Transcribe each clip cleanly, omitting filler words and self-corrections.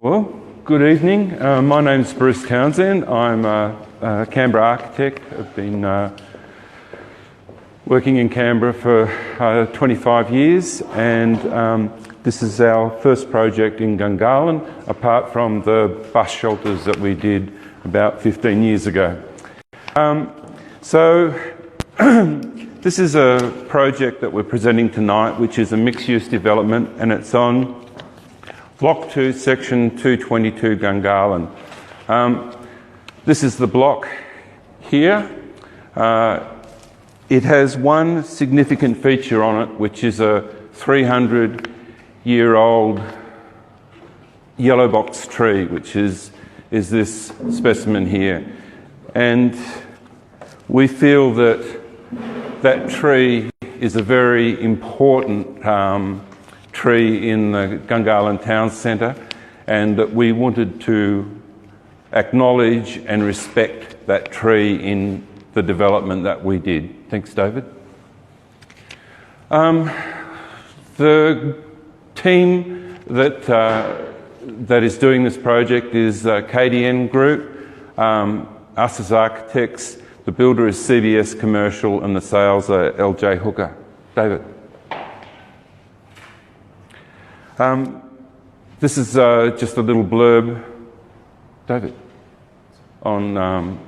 Well, good evening. My name's Bruce Townsend. I'm a Canberra architect. I've been working in Canberra for 25 years, and this is our first project in Gungahlin, apart from the bus shelters that we did about 15 years ago. This is a project that we're presenting tonight, which is a mixed-use development, and it's on Block 2, Section 222, Gungahlin. This is the block here. It has one significant feature on it, which is a 300-year-old yellow box tree, which is this specimen here. And we feel that that tree is a very important tree in the Gungahlin Town Centre, and that we wanted to acknowledge and respect that tree in the development that we did. Thanks, David. The team that is doing this project is KDN Group, us as architects, the builder is CBS Commercial, and the sales are LJ Hooker. David. This is just a little blurb, David, on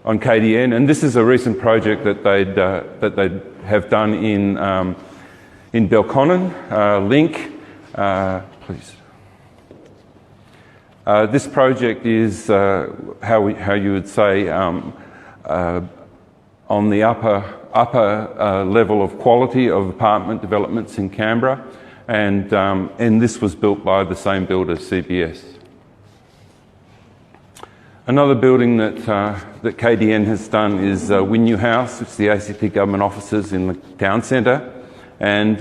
KDN, and this is a recent project that they have done in Belconnen. Link, please. This project is how you would say on the upper level of quality of apartment developments in Canberra. And this was built by the same builder, CBS. Another building that KDN has done is Wynyard House, which is the ACT government offices in the town centre. And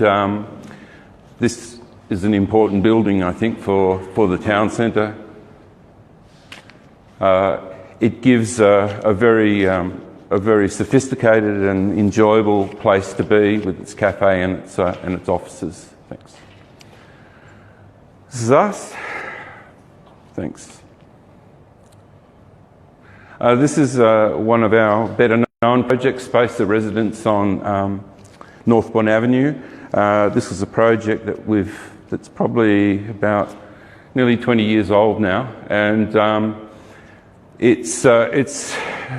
this is an important building, I think, for the town centre. It gives a very sophisticated and enjoyable place to be with its cafe and its offices. Thanks. This is us. Thanks. This is one of our better known projects, Space the Residents on Northbourne Avenue. This is a project that's probably about nearly 20 years old now, and it's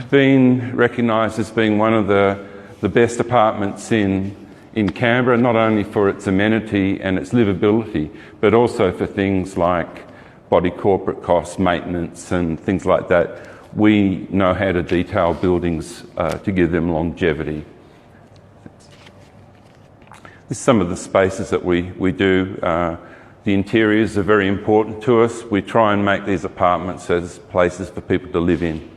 been recognised as being one of the best apartments in Canberra, not only for its amenity and its livability, but also for things like body corporate costs, maintenance and things like that. We know how to detail buildings to give them longevity. This is some of the spaces that we do. The interiors are very important to us. We try and make these apartments as places for people to live in.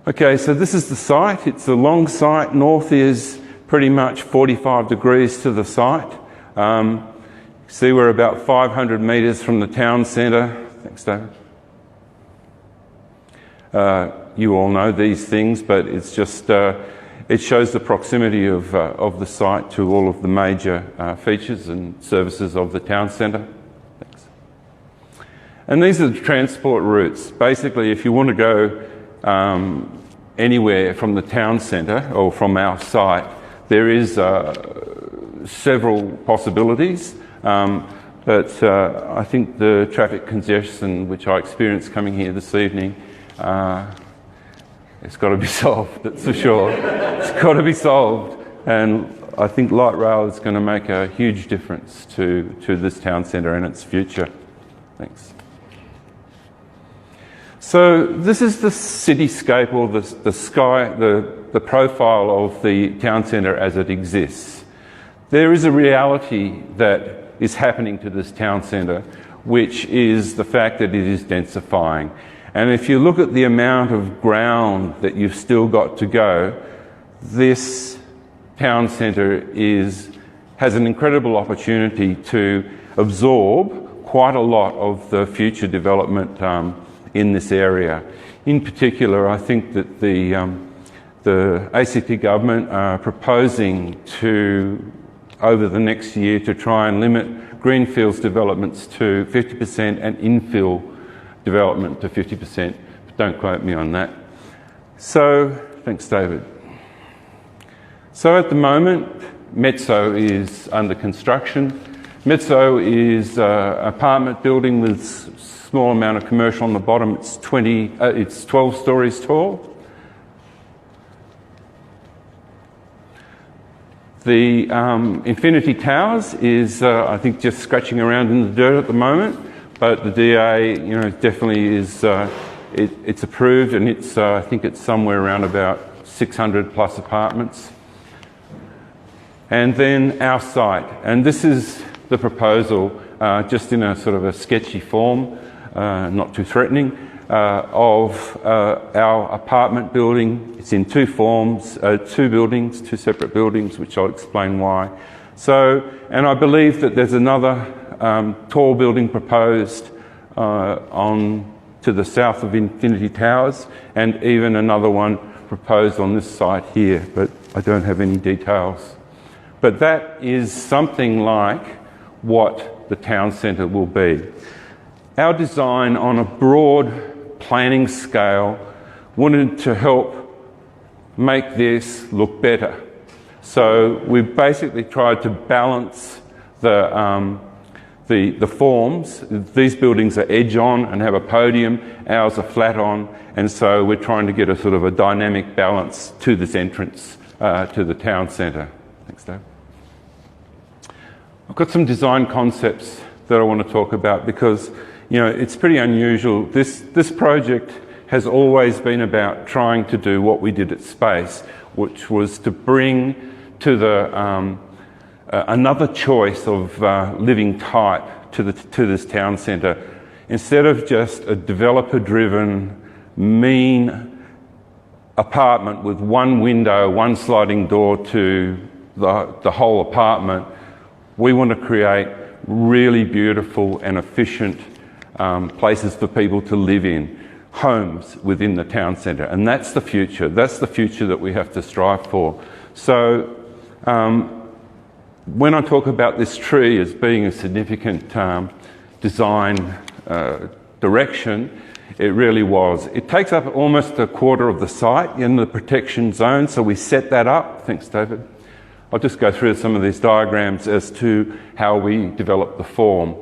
Okay, so this is the site. It's a long site. North is pretty much 45 degrees to the site. See, we're about 500 metres from the town centre. Thanks, David. You all know these things, but it's just it shows the proximity of the site to all of the major features and services of the town centre. Thanks. And these are the transport routes. Basically, if you want to go anywhere from the town centre or from our site, there is several possibilities, but I think the traffic congestion which I experienced coming here this evening, it's got to be solved, that's for sure. It's got to be solved, and I think light rail is going to make a huge difference to this town centre and its future. Thanks. So this is the cityscape, or the sky, the profile of the town centre as it exists. There is a reality that is happening to this town centre, which is the fact that it is densifying. And if you look at the amount of ground that you've still got to go, this town centre has an incredible opportunity to absorb quite a lot of the future development in this area. In particular, I think that the ACT government are proposing to, over the next year, to try and limit greenfields developments to 50% and infill development to 50%. Don't quote me on that. So, thanks David. So at the moment, Metso is under construction. Metso is an apartment building with a small amount of commercial on the bottom. It's 12 stories tall. The Infinity Towers is, I think, just scratching around in the dirt at the moment, but the DA, definitely is, it's approved, and it's, I think it's somewhere around about 600 plus apartments. And then our site, and this is the proposal, just in a sort of a sketchy form, not too threatening, of our apartment building. It's in two forms, two buildings, two separate buildings, which I'll explain why. So, and I believe that there's another tall building proposed on to the south of Infinity Towers, and even another one proposed on this site here, but I don't have any details. But that is something like what the town centre will be. Our design on a broad planning scale wanted to help make this look better. So we basically tried to balance the forms. These buildings are edge on and have a podium, ours are flat on, and so we're trying to get a sort of a dynamic balance to this entrance to the town centre. Thanks, Dave. I've got some design concepts that I want to talk about because, it's pretty unusual. This project has always been about trying to do what we did at Space, which was to bring to the another choice of living type to this town centre. Instead of just a developer-driven, mean apartment with one window, one sliding door to the whole apartment, we want to create really beautiful and efficient places for people to live in, homes within the town centre. And that's the future. That's the future that we have to strive for. So when I talk about this tree as being a significant design direction, it really was. It takes up almost a quarter of the site in the protection zone, so we set that up. Thanks, David. I'll just go through some of these diagrams as to how we developed the form.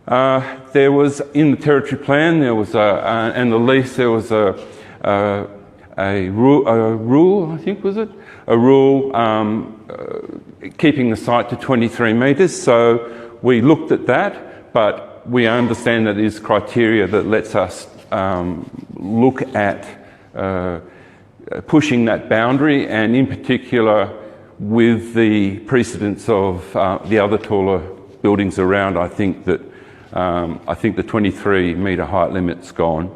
There was, in the territory plan, there was and the lease, there was a rule, I think, was it? A rule keeping the site to 23 metres. So we looked at that, but we understand that there's criteria that lets us look at pushing that boundary, and in particular, with the precedence of the other taller buildings around, I think the 23 metre height limit's gone.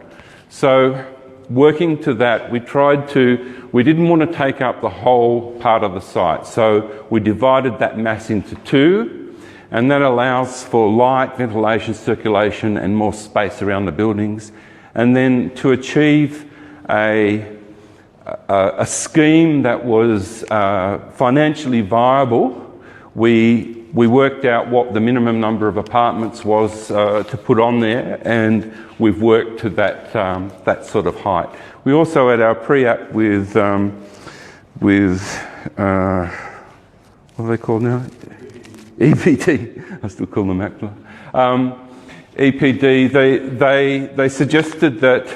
So working to that, we didn't want to take up the whole part of the site. So we divided that mass into two, and that allows for light, ventilation, circulation, and more space around the buildings. And then to achieve a scheme that was financially viable, we worked out what the minimum number of apartments was to put on there, and we've worked to that sort of height. We also had our pre-app with what are they called now? EPD. I still call them ACLA. EPD, they suggested that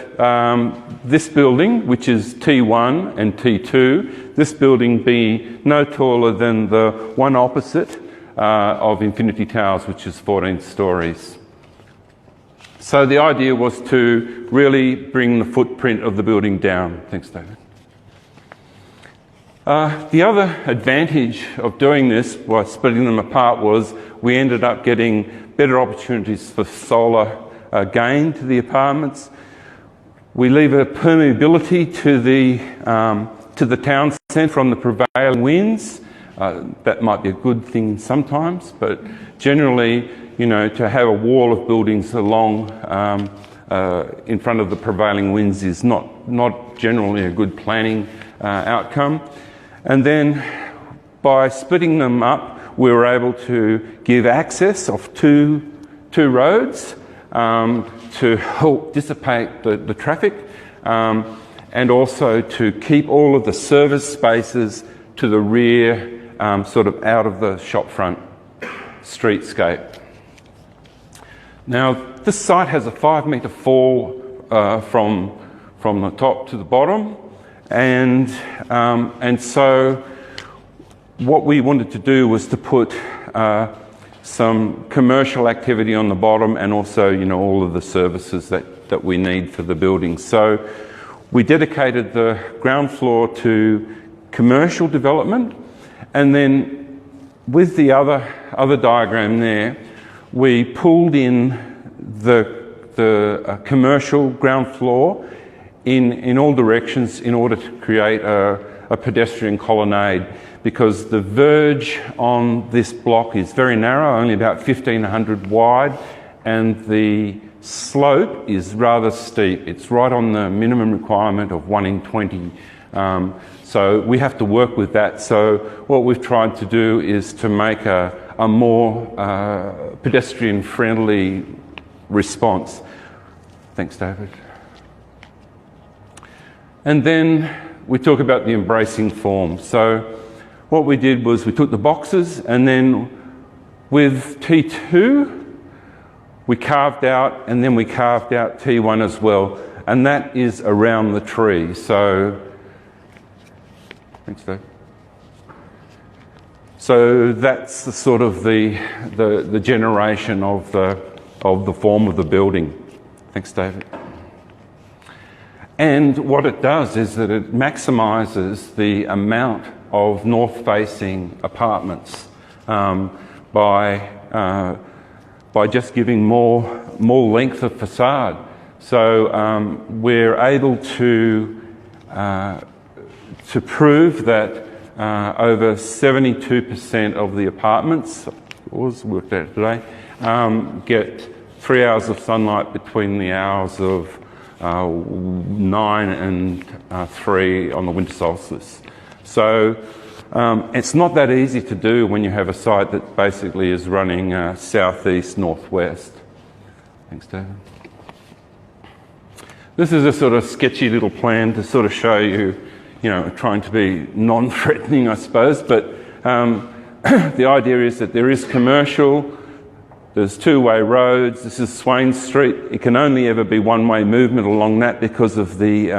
this building, which is T1 and T2, this building be no taller than the one opposite of Infinity Towers, which is 14 stories. So the idea was to really bring the footprint of the building down. Thanks, David. The other advantage of doing this by splitting them apart was we ended up getting better opportunities for solar gain to the apartments. We leave a permeability to the town centre from the prevailing winds. That might be a good thing sometimes, but generally, to have a wall of buildings along in front of the prevailing winds is not generally a good planning outcome. And then by splitting them up, we were able to give access of two roads to help dissipate the traffic, and also to keep all of the service spaces to the rear, sort of out of the shopfront streetscape. Now, this site has a 5-metre fall from the top to the bottom, and so what we wanted to do was to put some commercial activity on the bottom, and also, you know, all of the services that we need for the building. So we dedicated the ground floor to commercial development, and then with the other diagram there, we pulled in the commercial ground floor in all directions in order to create a pedestrian colonnade, because the verge on this block is very narrow, only about 1,500 wide, and the slope is rather steep. It's right on the minimum requirement of 1 in 20. So we have to work with that. So what we've tried to do is to make a more pedestrian-friendly response. Thanks, David. And then we talk about the embracing form. So what we did was we took the boxes, and then with T2, we carved out, and then we carved out T1 as well, and that is around the tree. So, thanks, Dave. So that's the sort of the generation of the form of the building. Thanks, David. And what it does is that it maximises the amount of north-facing apartments by just giving more length of facade. So we're able to prove that over 72% of the apartments, worked out today, get 3 hours of sunlight between the hours of 9 and 3 on the winter solstice. So it's not that easy to do when you have a site that basically is running southeast, northwest. Thanks, David. This is a sort of sketchy little plan to sort of show you, trying to be non-threatening, I suppose, but the idea is that there is commercial, there's two-way roads, this is Swain Street. It can only ever be one-way movement along that because of the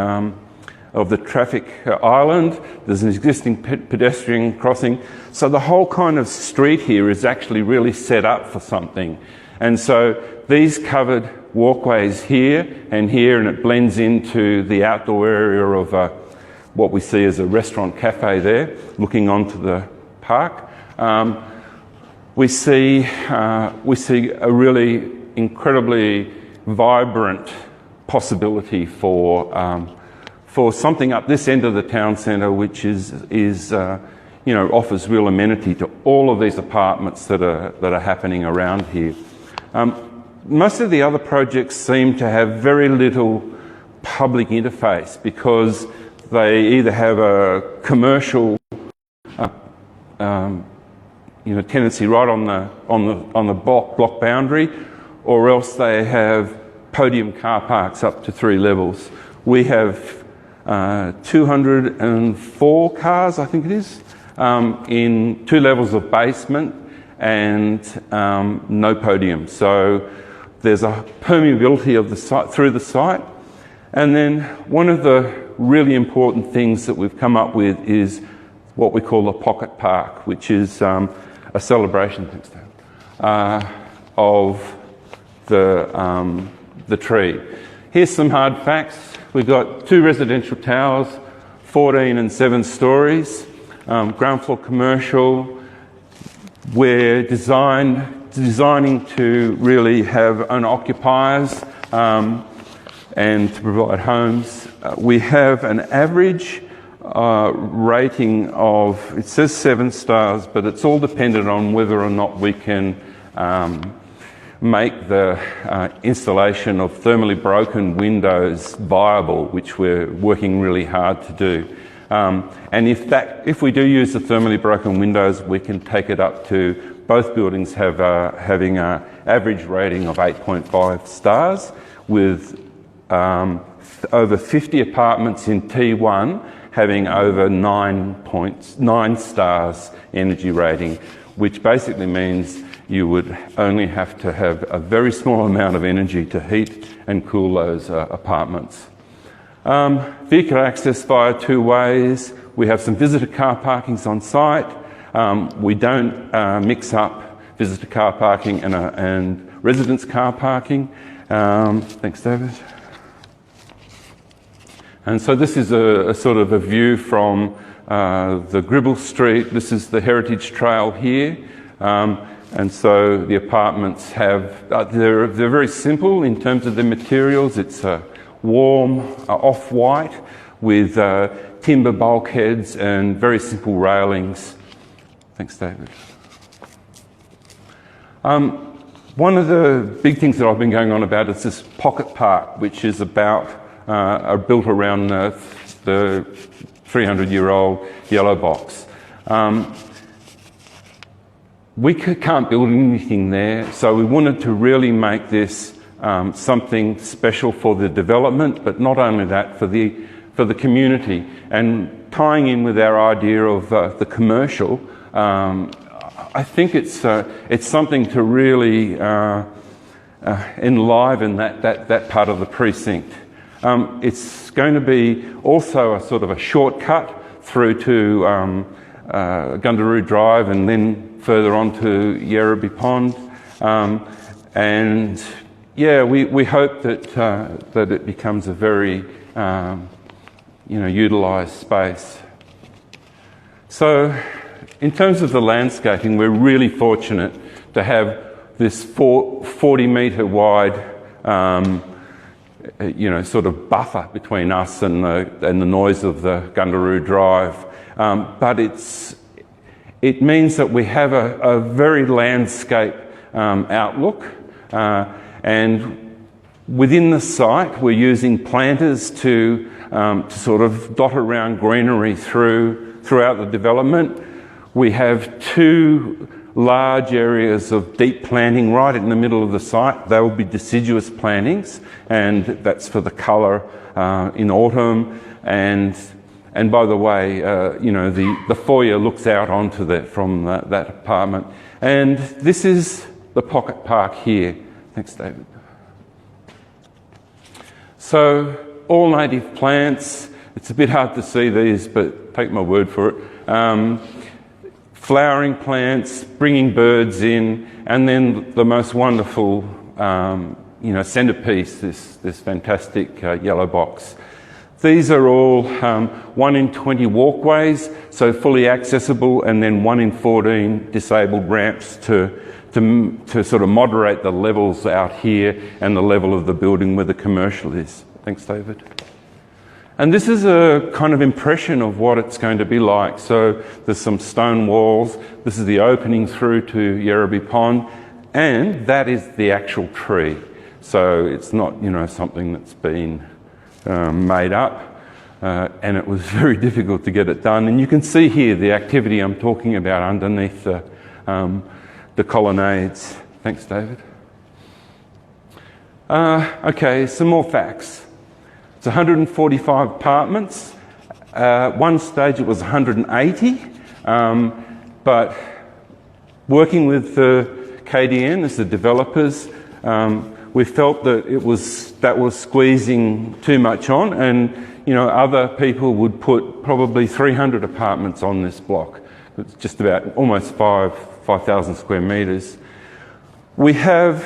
traffic island. There's an existing pedestrian crossing. So the whole kind of street here is actually really set up for something. And so these covered walkways here, and it blends into the outdoor area of what we see as a restaurant cafe there, looking onto the park. We see a really incredibly vibrant possibility for something up this end of the town centre, which offers real amenity to all of these apartments that are happening around here. Most of the other projects seem to have very little public interface because they either have a commercial tendency right on the block boundary, or else they have podium car parks up to 3 levels. We have 204 cars, I think it is, in 2 levels of basement and no podium. So there's a permeability of the site through the site. And then one of the really important things that we've come up with is what we call a pocket park, which is a celebration of the tree. Here's some hard facts. We've got 2 residential towers, 14 and 7 stories, ground floor commercial. We're designing to really have owner-occupiers and to provide homes. We have an average rating of, it says 7 stars, but it's all dependent on whether or not we can make the installation of thermally broken windows viable, which we're working really hard to do. And if we do use the thermally broken windows, we can take it up to both buildings having an average rating of 8.5 stars, with over 50 apartments in T1 having over 9 stars energy rating, which basically means you would only have to have a very small amount of energy to heat and cool those apartments. Vehicle access via 2 ways. We have some visitor car parkings on site. We don't mix up visitor car parking and residents car parking. Thanks, David. And so this is a sort of a view from the Gribble Street. This is the Heritage Trail here. And so the apartments have, they're very simple in terms of the materials. It's warm, off-white with timber bulkheads and very simple railings. Thanks, David. One of the big things that I've been going on about is this pocket park, which is about built around the 300-year-old yellow box. We can't build anything there, so we wanted to really make this something special for the development, but not only that, for the community. And tying in with our idea of the commercial, I think it's something to really enliven that part of the precinct. It's going to be also a sort of a shortcut through to Gundaroo Drive and then further on to Yerrabee Pond. And yeah, we hope that it becomes a very utilised space. So in terms of the landscaping, we're really fortunate to have this 40-metre wide sort of buffer between us and the noise of the Gundaroo Drive. But it means that we have a very landscape outlook, and within the site we're using planters to sort of dot around greenery throughout the development. We have 2 large areas of deep planting right in the middle of the site. They will be deciduous plantings, and that's for the colour in autumn. And by the way, the foyer looks out onto that from that apartment. And this is the pocket park here. Thanks, David. So all native plants. It's a bit hard to see these, but take my word for it. Flowering plants, bringing birds in, and then the most wonderful, centrepiece, this fantastic yellow box. These are all 1 in 20 walkways, so fully accessible, and then 1 in 14 disabled ramps to sort of moderate the levels out here and the level of the building where the commercial is. Thanks, David. And this is a kind of impression of what it's going to be like. So there's some stone walls. This is the opening through to Yerrabee Pond, and that is the actual tree. So it's not, something that's been made up, and it was very difficult to get it done. And you can see here the activity I'm talking about underneath the colonnades. Thanks, David. Okay, some more facts. It's 145 apartments. One stage it was 180, but working with the KDN as the developers, we felt that that was squeezing too much on, and other people would put probably 300 apartments on this block. It's just about almost 5,000 square metres. We have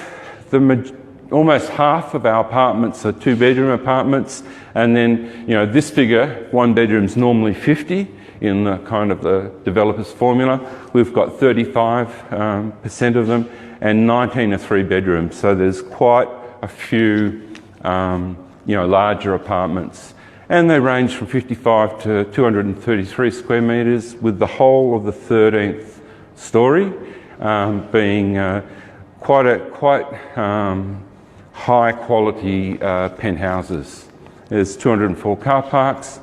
almost half of our apartments are 2-bedroom apartments, and then this figure, 1 bedroom's normally 50 in the kind of the developer's formula. We've got 35% of them, and 19 are 3-bedrooms. So there's quite a few larger apartments, and they range from 55 to 233 square metres, with the whole of the 13th storey being quite high quality penthouses. There's 204 car parks.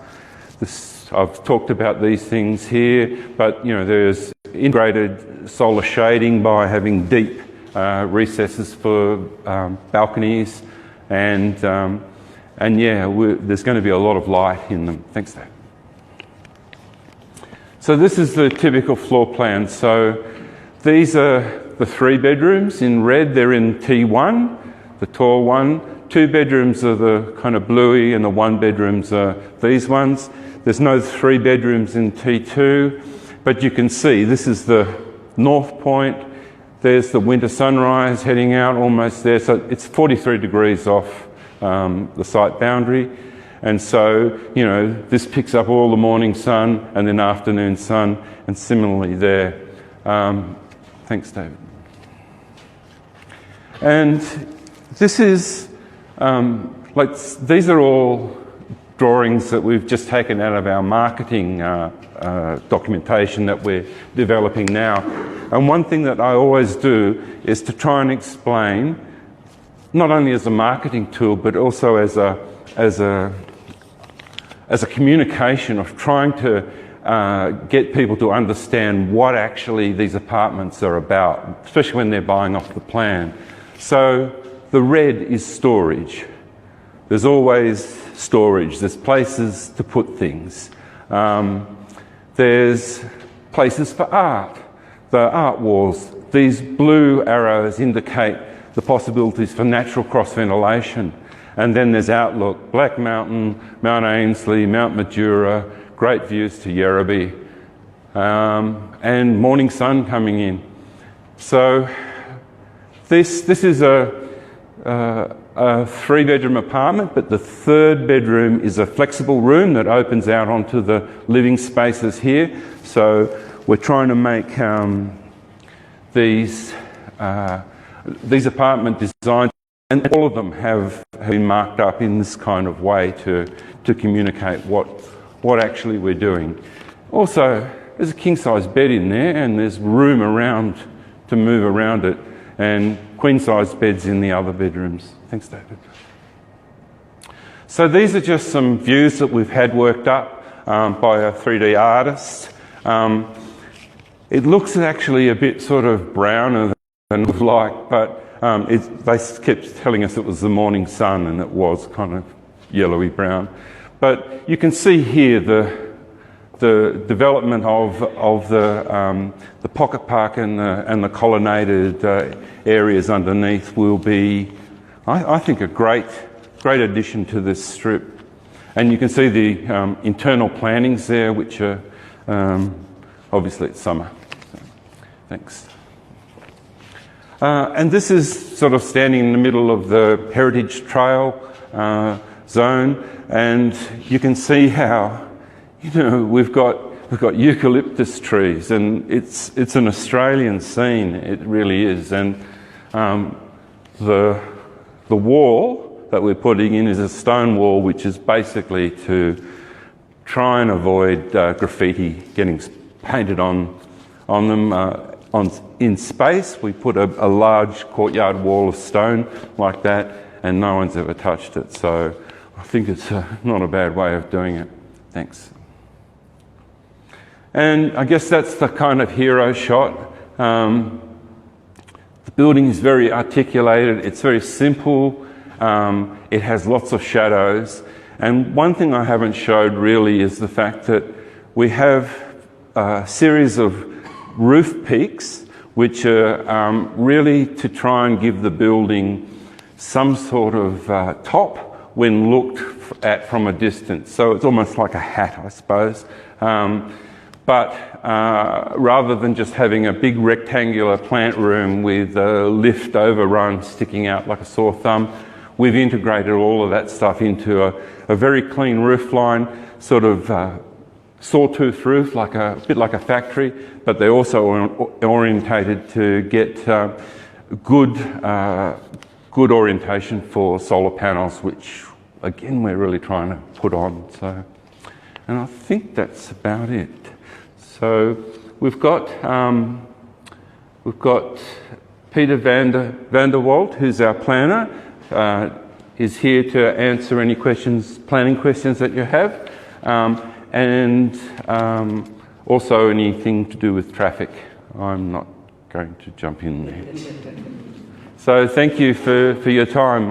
I've talked about these things here, but there's integrated solar shading by having deep recesses for balconies, and yeah, there's going to be a lot of light in them. Thanks, Dave. So this is the typical floor plan. So these are the 3 bedrooms in red. They're in T1, the tall one. 2 bedrooms are the kind of bluey, and the 1 bedrooms are these ones. There's no 3 bedrooms in T2, but you can see this is the north point. There's the winter sunrise heading out almost there. So it's 43 degrees off the site boundary. And so, this picks up all the morning sun and then afternoon sun, and similarly there. Thanks, David. And this is, these are all drawings that we've just taken out of our marketing documentation that we're developing now. And one thing that I always do is to try and explain, not only as a marketing tool, but also as a communication of trying to get people to understand what actually these apartments are about, especially when they're buying off the plan. So the red is storage. There's always storage. There's places to put things. There's places for art. The art walls. These blue arrows indicate the possibilities for natural cross-ventilation. And then there's outlook, Black Mountain, Mount Ainslie, Mount Majura, great views to Yerrabee, and morning sun coming in. So this is a 3-bedroom apartment, but the 3rd bedroom is a flexible room that opens out onto the living spaces here. So we're trying to make these apartment designs, and all of them have been marked up in this kind of way to communicate what actually we're doing. Also, there's a king-size bed in there, and there's room around to move around it, and queen-size beds in the other bedrooms. Thanks, David. So these are just some views that we've had worked up by a 3D artist. It looks actually a bit sort of browner than we'd like, but they kept telling us it was the morning sun, and it was kind of yellowy brown. But you can see here the development of the pocket park and the colonnaded areas underneath will be, I think, a great addition to this strip. And you can see the internal plannings there, which are obviously it's summer. So, thanks. And this is sort of standing in the middle of the Heritage Trail zone, and you can see how, we've got eucalyptus trees, and it's an Australian scene. It really is. And the wall that we're putting in is a stone wall, which is basically to try and avoid graffiti getting painted on them. In space, we put a large courtyard wall of stone like that, and no one's ever touched it. So I think it's not a bad way of doing it. Thanks. And I guess that's the kind of hero shot. The building is very articulated. It's very simple. It has lots of shadows. And one thing I haven't showed really is the fact that we have a series of roof peaks, which are really to try and give the building some sort of top when looked at from a distance. So it's almost like a hat, I suppose. But rather than just having a big rectangular plant room with a lift overrun sticking out like a sore thumb, we've integrated all of that stuff into a very clean roof line, sort of sawtooth roof, a bit like a factory, but they're also orientated to get good orientation for solar panels, which again we're really trying to put on. So, and I think that's about it. So we've got Peter van der Walt, who's our planner, is here to answer any questions, planning questions that you have. and also anything to do with traffic. I'm not going to jump in there. So thank you for your time.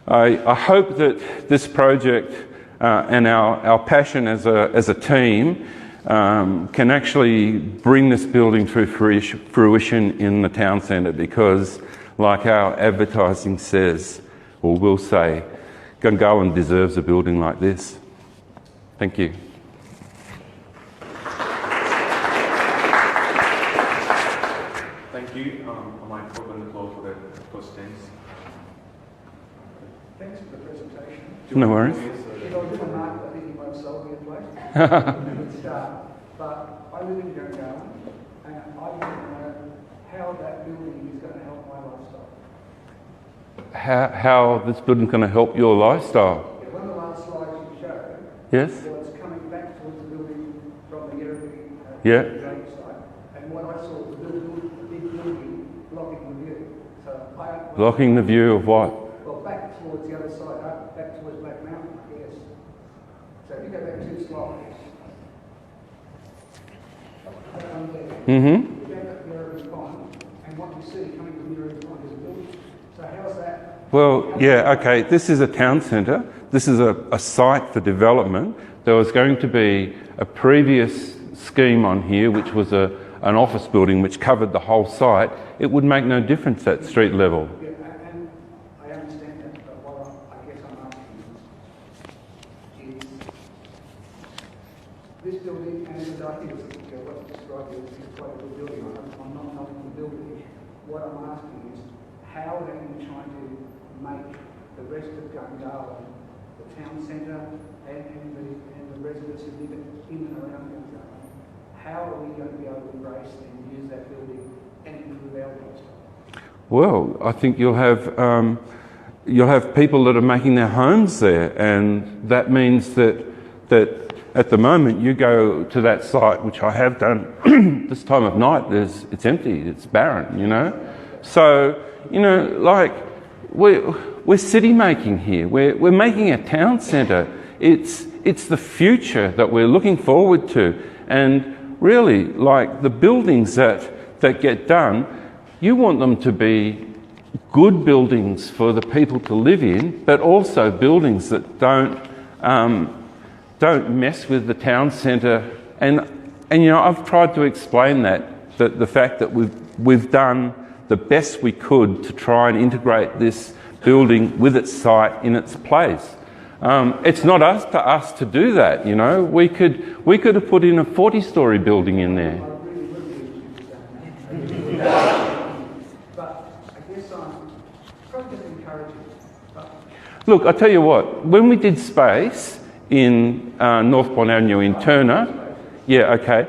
I hope that this project and our passion as a team can actually bring this building to fruition in the town centre, because like our advertising says, or will say, Gungahlin deserves a building like this. Thank you. Thank you. I might open the floor for the questions. Thanks for the presentation. No worries. If I was in the market, I think you might have sold me a place. Good start. But I live in Gungahlin, and I want to know how that building is going to help my lifestyle. How this building's going to help your lifestyle? Yeah, one of the last slides you showed, Yes? was coming back towards the building from the Yerribi Yeah. drainage site. And what I saw was a big building blocking the view. So Blocking the view of what? well, back towards the other side, back towards Black Mountain, I guess. So if you go back 2 slides. Mm-hmm. You go back to Yerribi Pond, and what you see coming from Yerribi Pond is a building. So how's that? Well, yeah, okay, this is a town centre. This is a site for development. There was going to be a previous scheme on here, which was an office building which covered the whole site. It would make no difference at street level. Yeah, and I understand that, but what I guess I'm asking is this building, and I think what's described here is quite a good building. I'm not knocking the building. What I'm asking is, how are you trying to make the rest of Gungahlin, the town centre, and the residents who live in and around Gungahlin, how are we going to be able to embrace and use that building and improve our lifestyle? Well, I think you'll have people that are making their homes there, and that means that at the moment you go to that site, which I have done this time of night, it's empty, it's barren, you know. So, you know, like we're city making here. We're making a town centre. It's the future that we're looking forward to, and really, like the buildings that get done, you want them to be good buildings for the people to live in, but also buildings that don't mess with the town centre. And you know, I've tried to explain that the fact that we've done the best we could to try and integrate this building with its site in its place. It's not up to us to do that, you know. We could have put in a 40-storey building in there. But I guess I'm probably just encouraging. Look, I tell you what, when we did space in Northbourne Avenue in Turner, yeah, okay,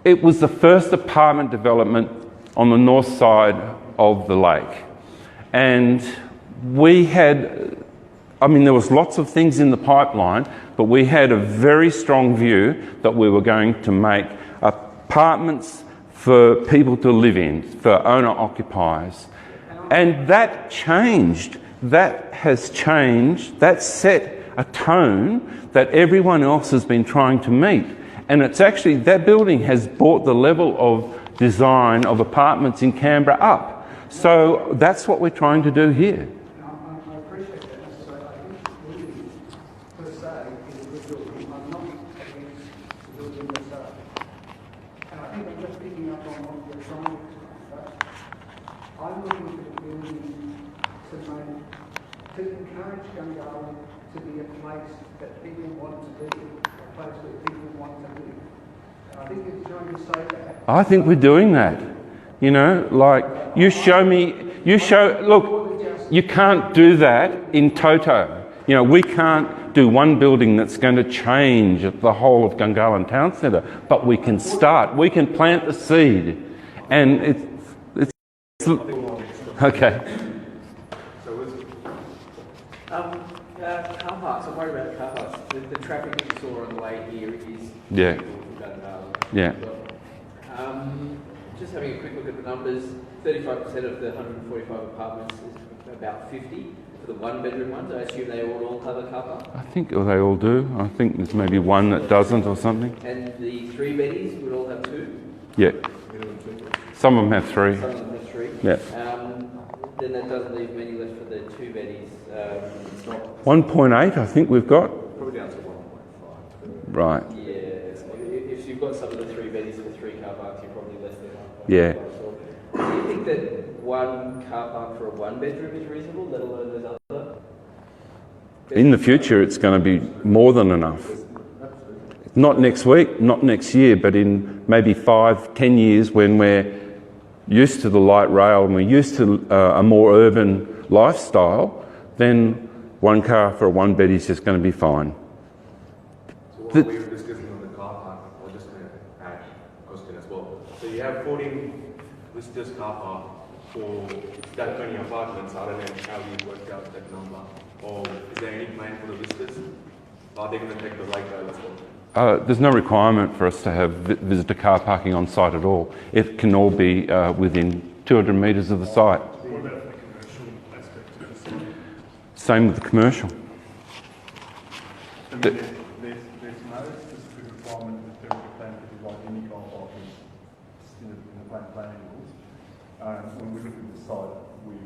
it was the first apartment development on the north side of the lake. And we had, I mean, there was lots of things in the pipeline, but we had a very strong view that we were going to make apartments for people to live in, for owner-occupiers. And that changed. That has changed. That set a tone that everyone else has been trying to meet. And it's actually, that building has brought the level of design of apartments in Canberra up. So that's what we're trying to do here. I appreciate that. So I think building per se is a good building. I'm not against the building per se. And I think I'm just picking up on what you're trying to explain. Right? I'm looking for the building to encourage Gungahlin to be a place that people want to be, a place where people want to live. And I think you're trying to say that. I think we're doing that. You know, like look, you can't do that in toto. You know, we can't do one building that's going to change the whole of Gungahlin Town Centre, but we can start, we can plant the seed. And it's okay. Car parks, I'm worried about the car parks. The traffic that you saw on the way here is Yeah. Yeah. Just having a quick look at the numbers, 35% of the 145 apartments about 50 for the one-bedroom ones. I assume they all have a car park. I think they all do. I think there's maybe one that doesn't or something. And the three-beddies would all have two? Yeah. Some of them have three. Some of them have three? Yeah. Then that doesn't leave many left for the two-beddies. It's not... 1.8 I think we've got. Probably down to 1.5. Right. Yeah. If you've got some of the three-beddies for three car parks, you're probably less than 1.5. Yeah. Do you think that one car park for a one-bedroom is reasonable, let alone those other? In the future, it's going to be more than enough. Not next week, not next year, but in maybe 5-10 years when we're used to the light rail and we're used to a more urban lifestyle, then one car for a one-bed is just going to be fine. So what we were discussing on the car park, I was just going to add a question as well. So you have 14 visitors car park for that many apartments. I don't know how you worked out that number. Or is there any plan for the visitors? Are they going to take the light rail as well? There's no requirement for us to have visitor car parking on site at all. It can all be within 200 metres of the site. What about the commercial aspect of the city? Same with the commercial. I mean, there's no specific requirement in the territory plan to provide any car parking in the planning rules. When we look at the site, we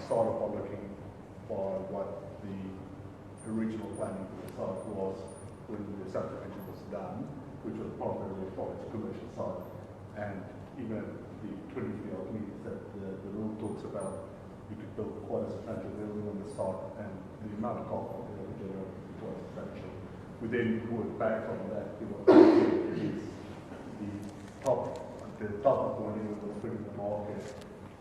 started by looking by what the original planning for the site was when the subdivision was done, which was primarily for its commercial site. And even the 23 meetings that the rule talks about, you could build quite a substantial building on the site, and the amount of car parking that we generate is quite substantial. We then work back from that to what is the top of the one that was put in the market,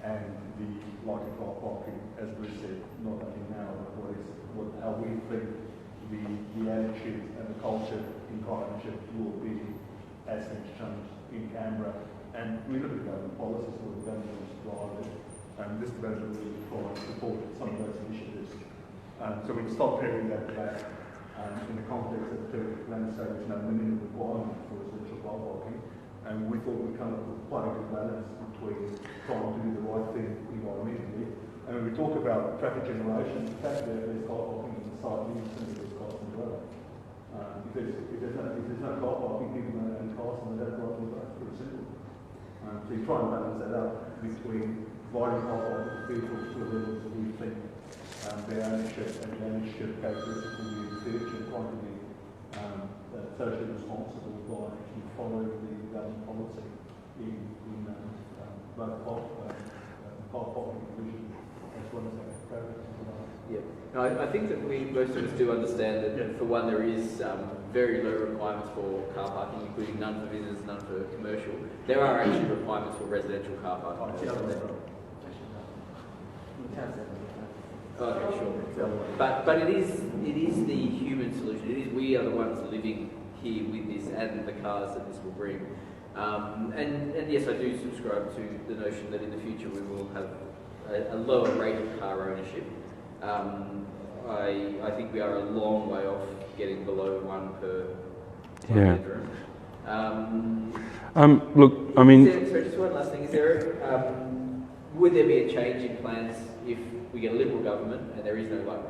and the light car parking, as we said, not only now, but how we think the attitude and the culture in car ownership will be as things change in Canberra. And we look at government policies for the government to drive it, and this development will try and support some of those initiatives. So we start pairing that back in the context of the territory plan establishing a minimum requirement for residential car parking, and we thought we kind of quite a good balance between trying to do the right thing environmentally. And when we talk about traffic generation, the fact that there's car parking on the site means that there's cars as well. If there's no car parking, people don't own cars and they don't drive the road. Pretty simple. So you try and balance that out between providing car parking for vehicles to the levels that we think their ownership and the ownership characteristics will be in the future, and trying to be socially responsible by actually following the government policy in both car parking provision as well as our programs. Yeah, no, I think that most of us do understand that, for one, there is very low requirements for car parking, including none for visitors, none for commercial. There are actually requirements for residential car parking. Okay, sure. But it is the human solution. We are the ones living here with this and the cars that this will bring. And yes, I do subscribe to the notion that in the future we will have a lower rate of car ownership. I think we are a long way off getting below one per bedroom. Look, I mean... So just one last thing. Is there, would there be a change in plans if we get a Liberal government and there is no light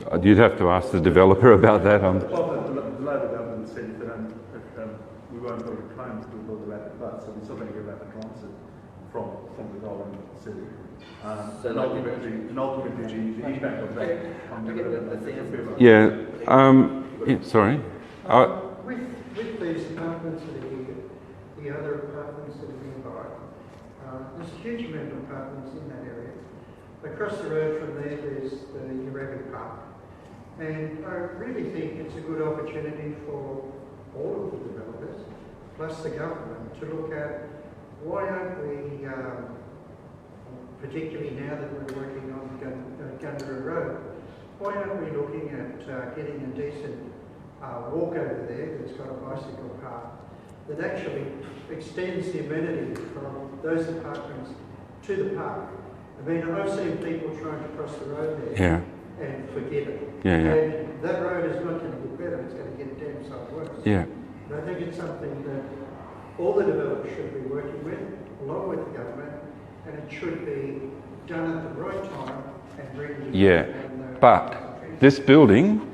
rail? You'd have to ask the developer about that. Well, the Labor government said that we won't build a claim to build a rapid bus, so we're still going to get rapid transit from the Gungahlin city. So and ultimately the impact of that on the development. Yeah, sorry. With these apartments that are here, the other apartments that are nearby, there's a huge amount of apartments in that area. Across the road from there, there's the Urabi Park. And I really think it's a good opportunity for all of the developers, plus the government, to look at why aren't we, particularly now that we're working on Gungahlin Road, why aren't we looking at getting a decent walk over there that's got a bicycle path that actually extends the amenity from those apartments to the park? I mean, I've seen people trying to cross the road there and forget it. And that road is not going to get better, it's going to get damn sight worse. And I think it's something that all the developers should be working with, along with the government, and it should be done at the right time and bring it Yeah, but this building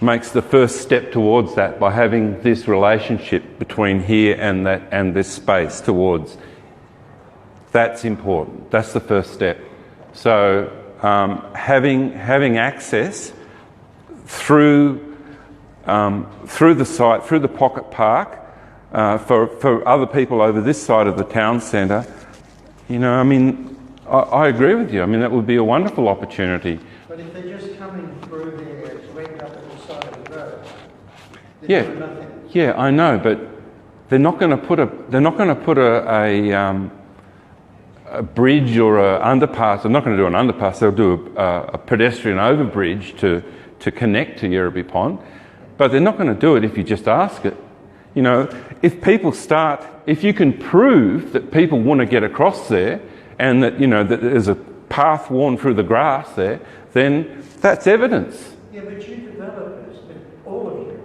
makes the first step towards that by having this relationship between here and that and this space towards. That's important. That's the first step. So having access through the site, through the pocket park, for other people over this side of the town centre, you know, I mean, I agree with you. I mean, that would be a wonderful opportunity. But if they're just coming through there to end up at the side of the road, they're Yeah, doing nothing. yeah, I know, but they're not going to put a bridge or a underpass. They're not going to do an underpass. They'll do a pedestrian overbridge to connect to Yerrabee Pond, but they're not going to do it if you just ask it. You know, if you can prove that people want to get across there, and that, you know, that there's a path worn through the grass there, then that's evidence. Yeah, but you developers, all of you,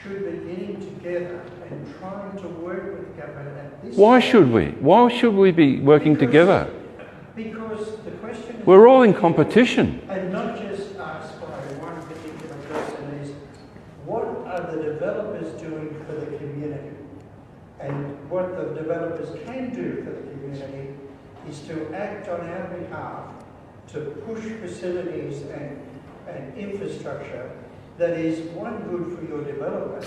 should be getting together and trying to work with government at this Why stage. should we? Why should we be working together? Because the question is... We're all in competition. And not just asked by one particular person is, what are the developers doing for the community? And what the developers can do for the community is to act on our behalf to push facilities and infrastructure that is, one, good for your development,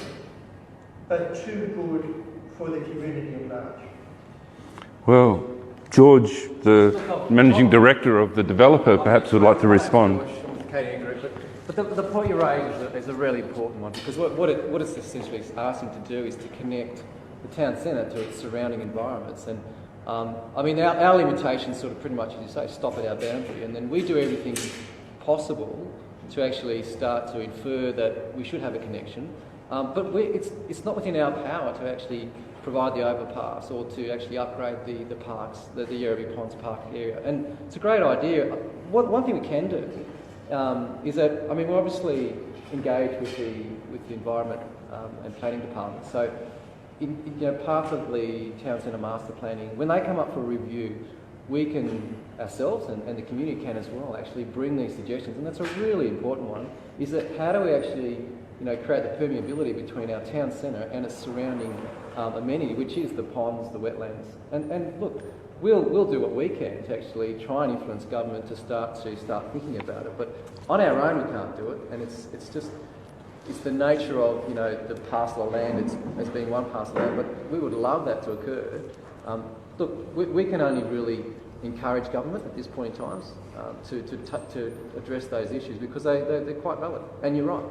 but two, good for the community at large. Well, George, the managing director of the developer, perhaps would like to respond. But the point you raise is a really important one, because what it's essentially asking to do is to connect the town centre to its surrounding environments. And I mean, our limitations sort of pretty much, as you say, stop at our boundary, and then we do everything possible to actually start to infer that we should have a connection. But it's not within our power to actually provide the overpass or to actually upgrade the parks, the Yerrabee Ponds Park area. And it's a great idea. One thing we can do is that, I mean, we're obviously engaged with the environment and planning department. So, part of the town centre master planning, when they come up for review, we can ourselves and the community can as well actually bring these suggestions. And that's a really important one. Is that how do we actually create the permeability between our town centre and its surrounding amenity, which is the ponds, the wetlands. And look, we'll do what we can to actually try and influence government to start thinking about it. But on our own, we can't do it. And it's the nature of the parcel of land as being one parcel of land. But we would love that to occur. Look, we can only really encourage government at this point in time to address those issues because they're quite valid. And you're right.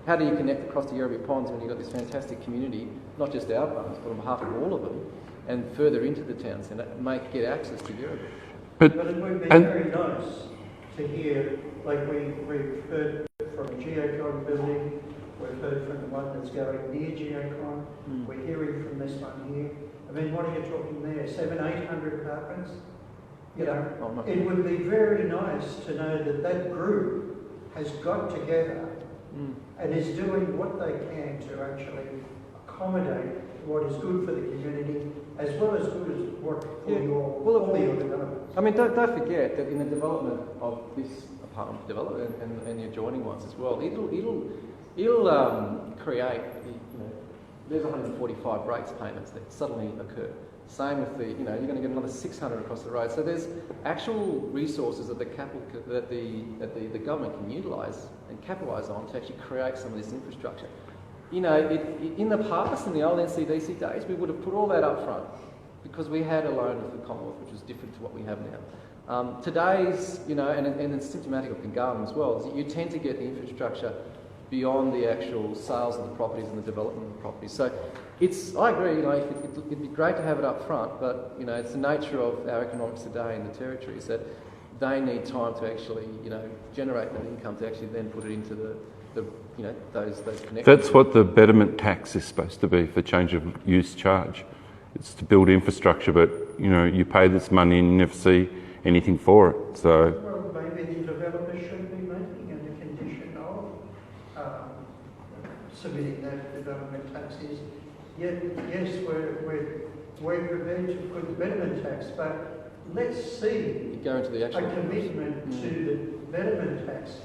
How do you connect across the Yerrabee Ponds when you've got this fantastic community, not just our ponds, but on behalf of all of them, and further into the town centre, get access to Yerrabee? But it would be very nice to hear, like we've heard from Geocon building, we've heard from the one that's going near Geocon, we're hearing from this one here. I mean, what are you talking there? 700-800 apartments? It would be very nice to know that group has got together and is doing what they can to actually accommodate what is good for the community as well as good as what for your development. I mean, don't forget that in the development of this apartment development and the adjoining ones as well, it'll create, there's 145 rates payments that suddenly occur. Same with you're going to get another 600 across the road. So there's actual resources that the government can utilise and capitalise on to actually create some of this infrastructure. In the past, in the old NCDC days, we would have put all that up front because we had a loan of the Commonwealth, which was different to what we have now. Today's, and it's symptomatic of Gungahlin as well, is that you tend to get the infrastructure beyond the actual sales of the properties and the development of the properties. So I agree, it'd be great to have it up front, but, it's the nature of our economics today in the territories that they need time to actually, generate that income to actually then put it into those connections. That's what the betterment tax is supposed to be for change of use charge. It's to build infrastructure, but, you pay this money and you never see anything for it, so... Well, maybe the developer should be making it a condition of submitting that development taxes. Yes, we're prepared to put the betterment tax, but let's see Go into the a actual... commitment to the betterment tax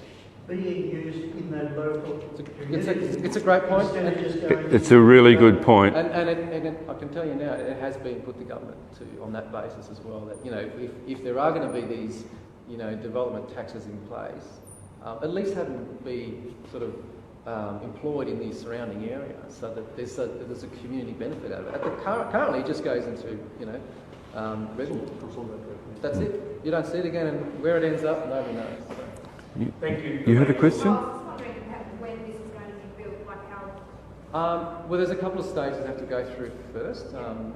being used in the local community. It's a great point. Instead of just going It's a really good point. And I can tell you now, it has been put to government on that basis as well. That, you know, if there are going to be these, you know, development taxes in place, at least have them be sort of employed in the surrounding area, so that there's a community benefit out of it. Currently, it just goes into, you know, revenue. That's it. You don't see it again, and where it ends up, nobody knows. So. Thank you. You had a question? Well, I was wondering when this is going to be built, like how... Well, there's a couple of stages that have to go through first.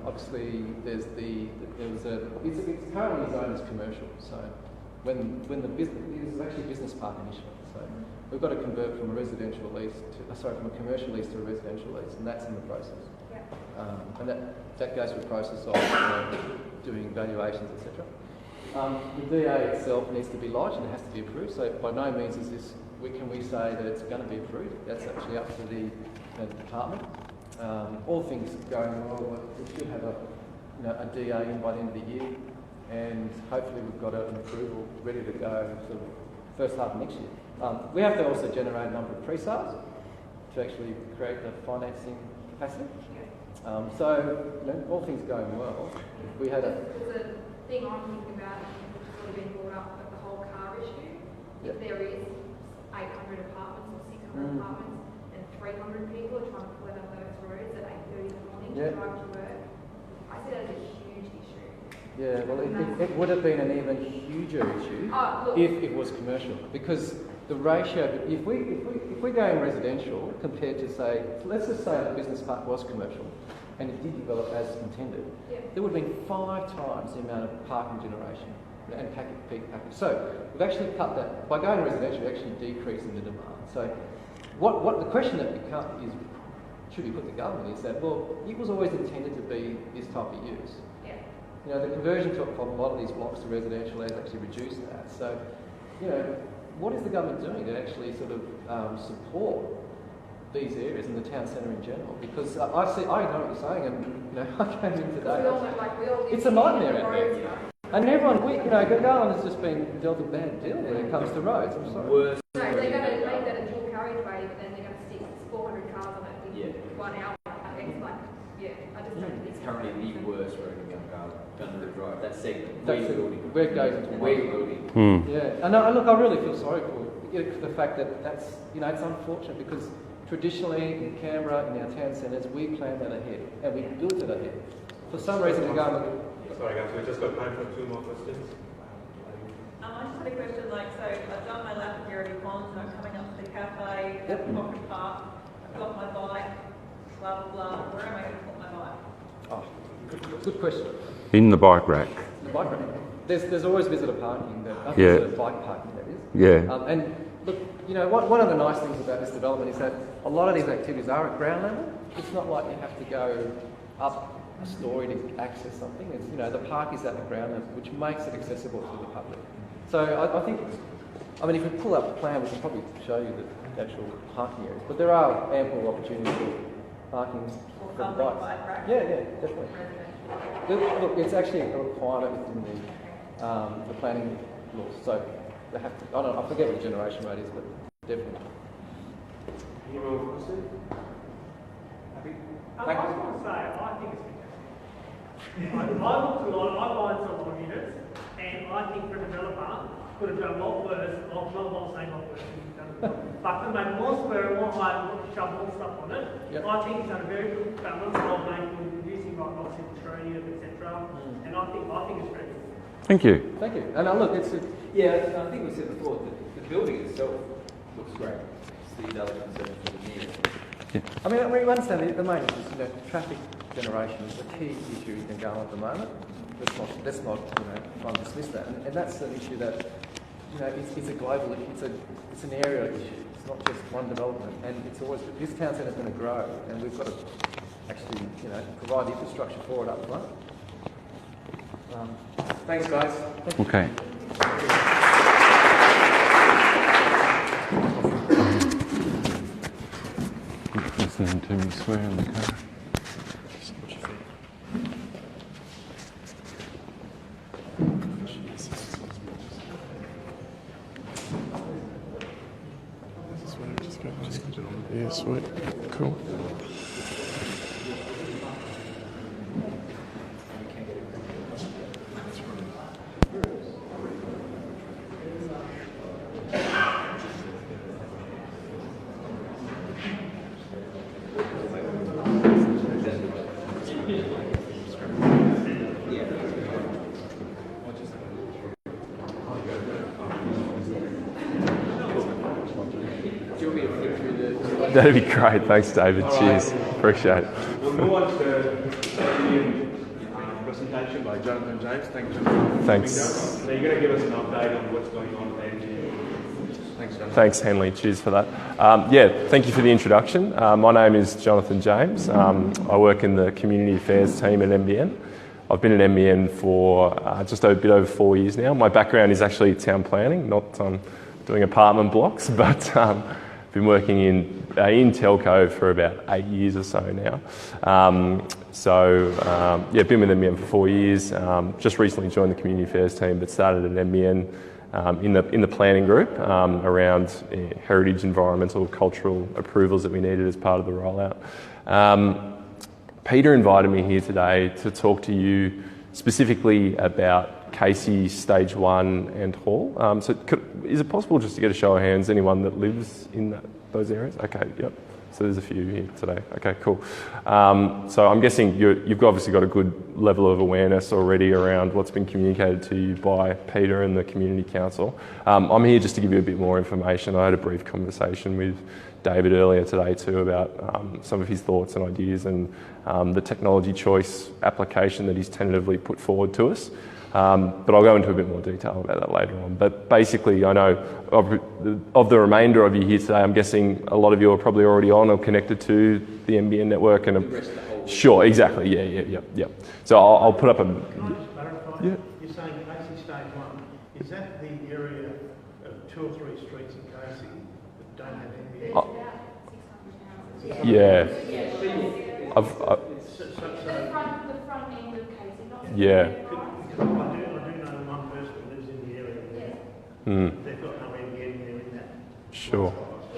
Obviously, it's currently zoned as commercial. So when the business, this is actually a business park initially. So we've got to convert from a residential lease from a commercial lease to a residential lease, and that's in the process. Yeah. And that goes through a process of doing valuations, etc. The DA itself needs to be lodged and it has to be approved. So by no means is this, can we say that it's going to be approved. That's actually up to the department. All things going well, we should have a DA in by the end of the year, and hopefully we've got an approval ready to go sort of first half of next year. We have to also generate a number of pre-sales to actually create the financing capacity. So, you know, all things going well. We had a... There's a thing I'm thinking about, which has sort of been brought up, of the whole car issue. Yep. If there is 800 apartments or 600 apartments and 300 people are trying to pull out of those roads at 8:30 in the morning to drive to work, I see that as a huge issue. Yeah, well, it would have been an even huger issue if it was commercial, because the ratio, if we're going residential compared to, say, let's just say the business park was commercial and it did develop as intended, there would have been 5 times the amount of parking generation and peak package. So we've actually cut that. By going residential, we're actually decreasing the demand. So what the question that should be put to government is that, well, it was always intended to be this type of use. You know, the conversion to a lot of these blocks to residential has actually reduced that. So, you know, what is the government doing to actually sort of support these areas in the town centre in general? Because I know what you're saying, and you know, I came in today. It's a nightmare out there. And everyone, Gungahlin has just been dealt a bad deal when it comes to roads. I'm sorry. Worst. No, they're going to make that a dual carriageway, but then they're going to stick 400 cars on it in 1 hour. It's like, I just don't think It's currently the worst road in Gungahlin Drive. That segment. Where it goes into building. Yeah, and look, I really feel sorry for the fact that that's, you know, it's unfortunate because traditionally in Canberra, in our town centres, we plan that ahead and we built it ahead. For some reason, the government... Sorry guys, we just got time for 2 more questions. I just had a question, so I've done my lap of Gary Pond, I'm coming up to the cafe, at the Pocket Park, I've got my bike, blah, blah, blah. Where am I going to put my bike? Oh, good question. In the bike rack. The bike rack. There's always visitor parking, visitor bike parking, that is. Yeah. And look, you know, one of the nice things about this development is that a lot of these activities are at ground level. It's not like you have to go up a story to access something. It's, you know, the park is at the ground level, which makes it accessible to the public. So I think, I mean, if we pull up the plan, we can probably show you the actual parking areas. But there are ample opportunities for parking for the bikes. Yeah, definitely. Look, it's actually a requirement within the planning laws. So they have to. I forget what the generation rate is, but definitely. Any more questions? I just want to say, I think it's fantastic. I looked a lot, I bought a lot of units, and I think for a developer, could have done a lot worse, not saying a lot worse, but to make more square, more height, shove more stuff on it. Yep. I think it's done a very good balance of reducing obviously the trees, etc. And I think it's very good. Thank you. Thank you. And look, it's I think we said before that the building itself looks great. It's the embellishments of the near. I mean, we understand the main issue is, you know, traffic generation is a key issue in Gungahlin at the moment. Let's not try and dismiss that. And that's an issue that, you know, it's a global issue. It's an area issue. It's not just one development. And it's always, this town centre is going to grow, and we've got to actually, you know, provide the infrastructure for it up front. Thanks, guys. Okay. Listening to me swear in the car. What you think? Sweet. Cool. That'd be great. Thanks, David. Cheers. Appreciate it. We'll move on to the presentation by Jonathan James. Thanks, Jonathan. Thanks. So you're going to give us an update on what's going on there. Thanks, Jonathan. Thanks, Henley. Cheers for that. Thank you for the introduction. My name is Jonathan James. I work in the Community Affairs team at NBN. I've been at NBN for just a bit over 4 years now. My background is actually town planning, not doing apartment blocks, but been working in telco for about 8 years or so now. Been with NBN for 4 years. Just recently joined the Community Affairs team, but started at NBN in the planning group around heritage, environmental, cultural approvals that we needed as part of the rollout. Peter invited me here today to talk to you specifically about Casey Stage 1 and Hall. Is it possible just to get a show of hands, anyone that lives in those areas? Okay, yep. So there's a few here today. Okay, cool. So I'm guessing you've obviously got a good level of awareness already around what's been communicated to you by Peter and the Community Council. I'm here just to give you a bit more information. I had a brief conversation with David earlier today too about some of his thoughts and ideas and the technology choice application that he's tentatively put forward to us. But I'll go into a bit more detail about that later on. But basically, I know of the remainder of you here today, I'm guessing a lot of you are probably already on or connected to the NBN network. Sure, exactly. Yeah. So I'll put up a... Can I just clarify? Yeah. You're saying Casey Stage 1. Is that the area of 2 or 3 streets in Casey that don't have NBN? Yeah. The front end of Casey, not Yeah. I do know one person who lives in the area there. They've got no NBN there in that. Sure.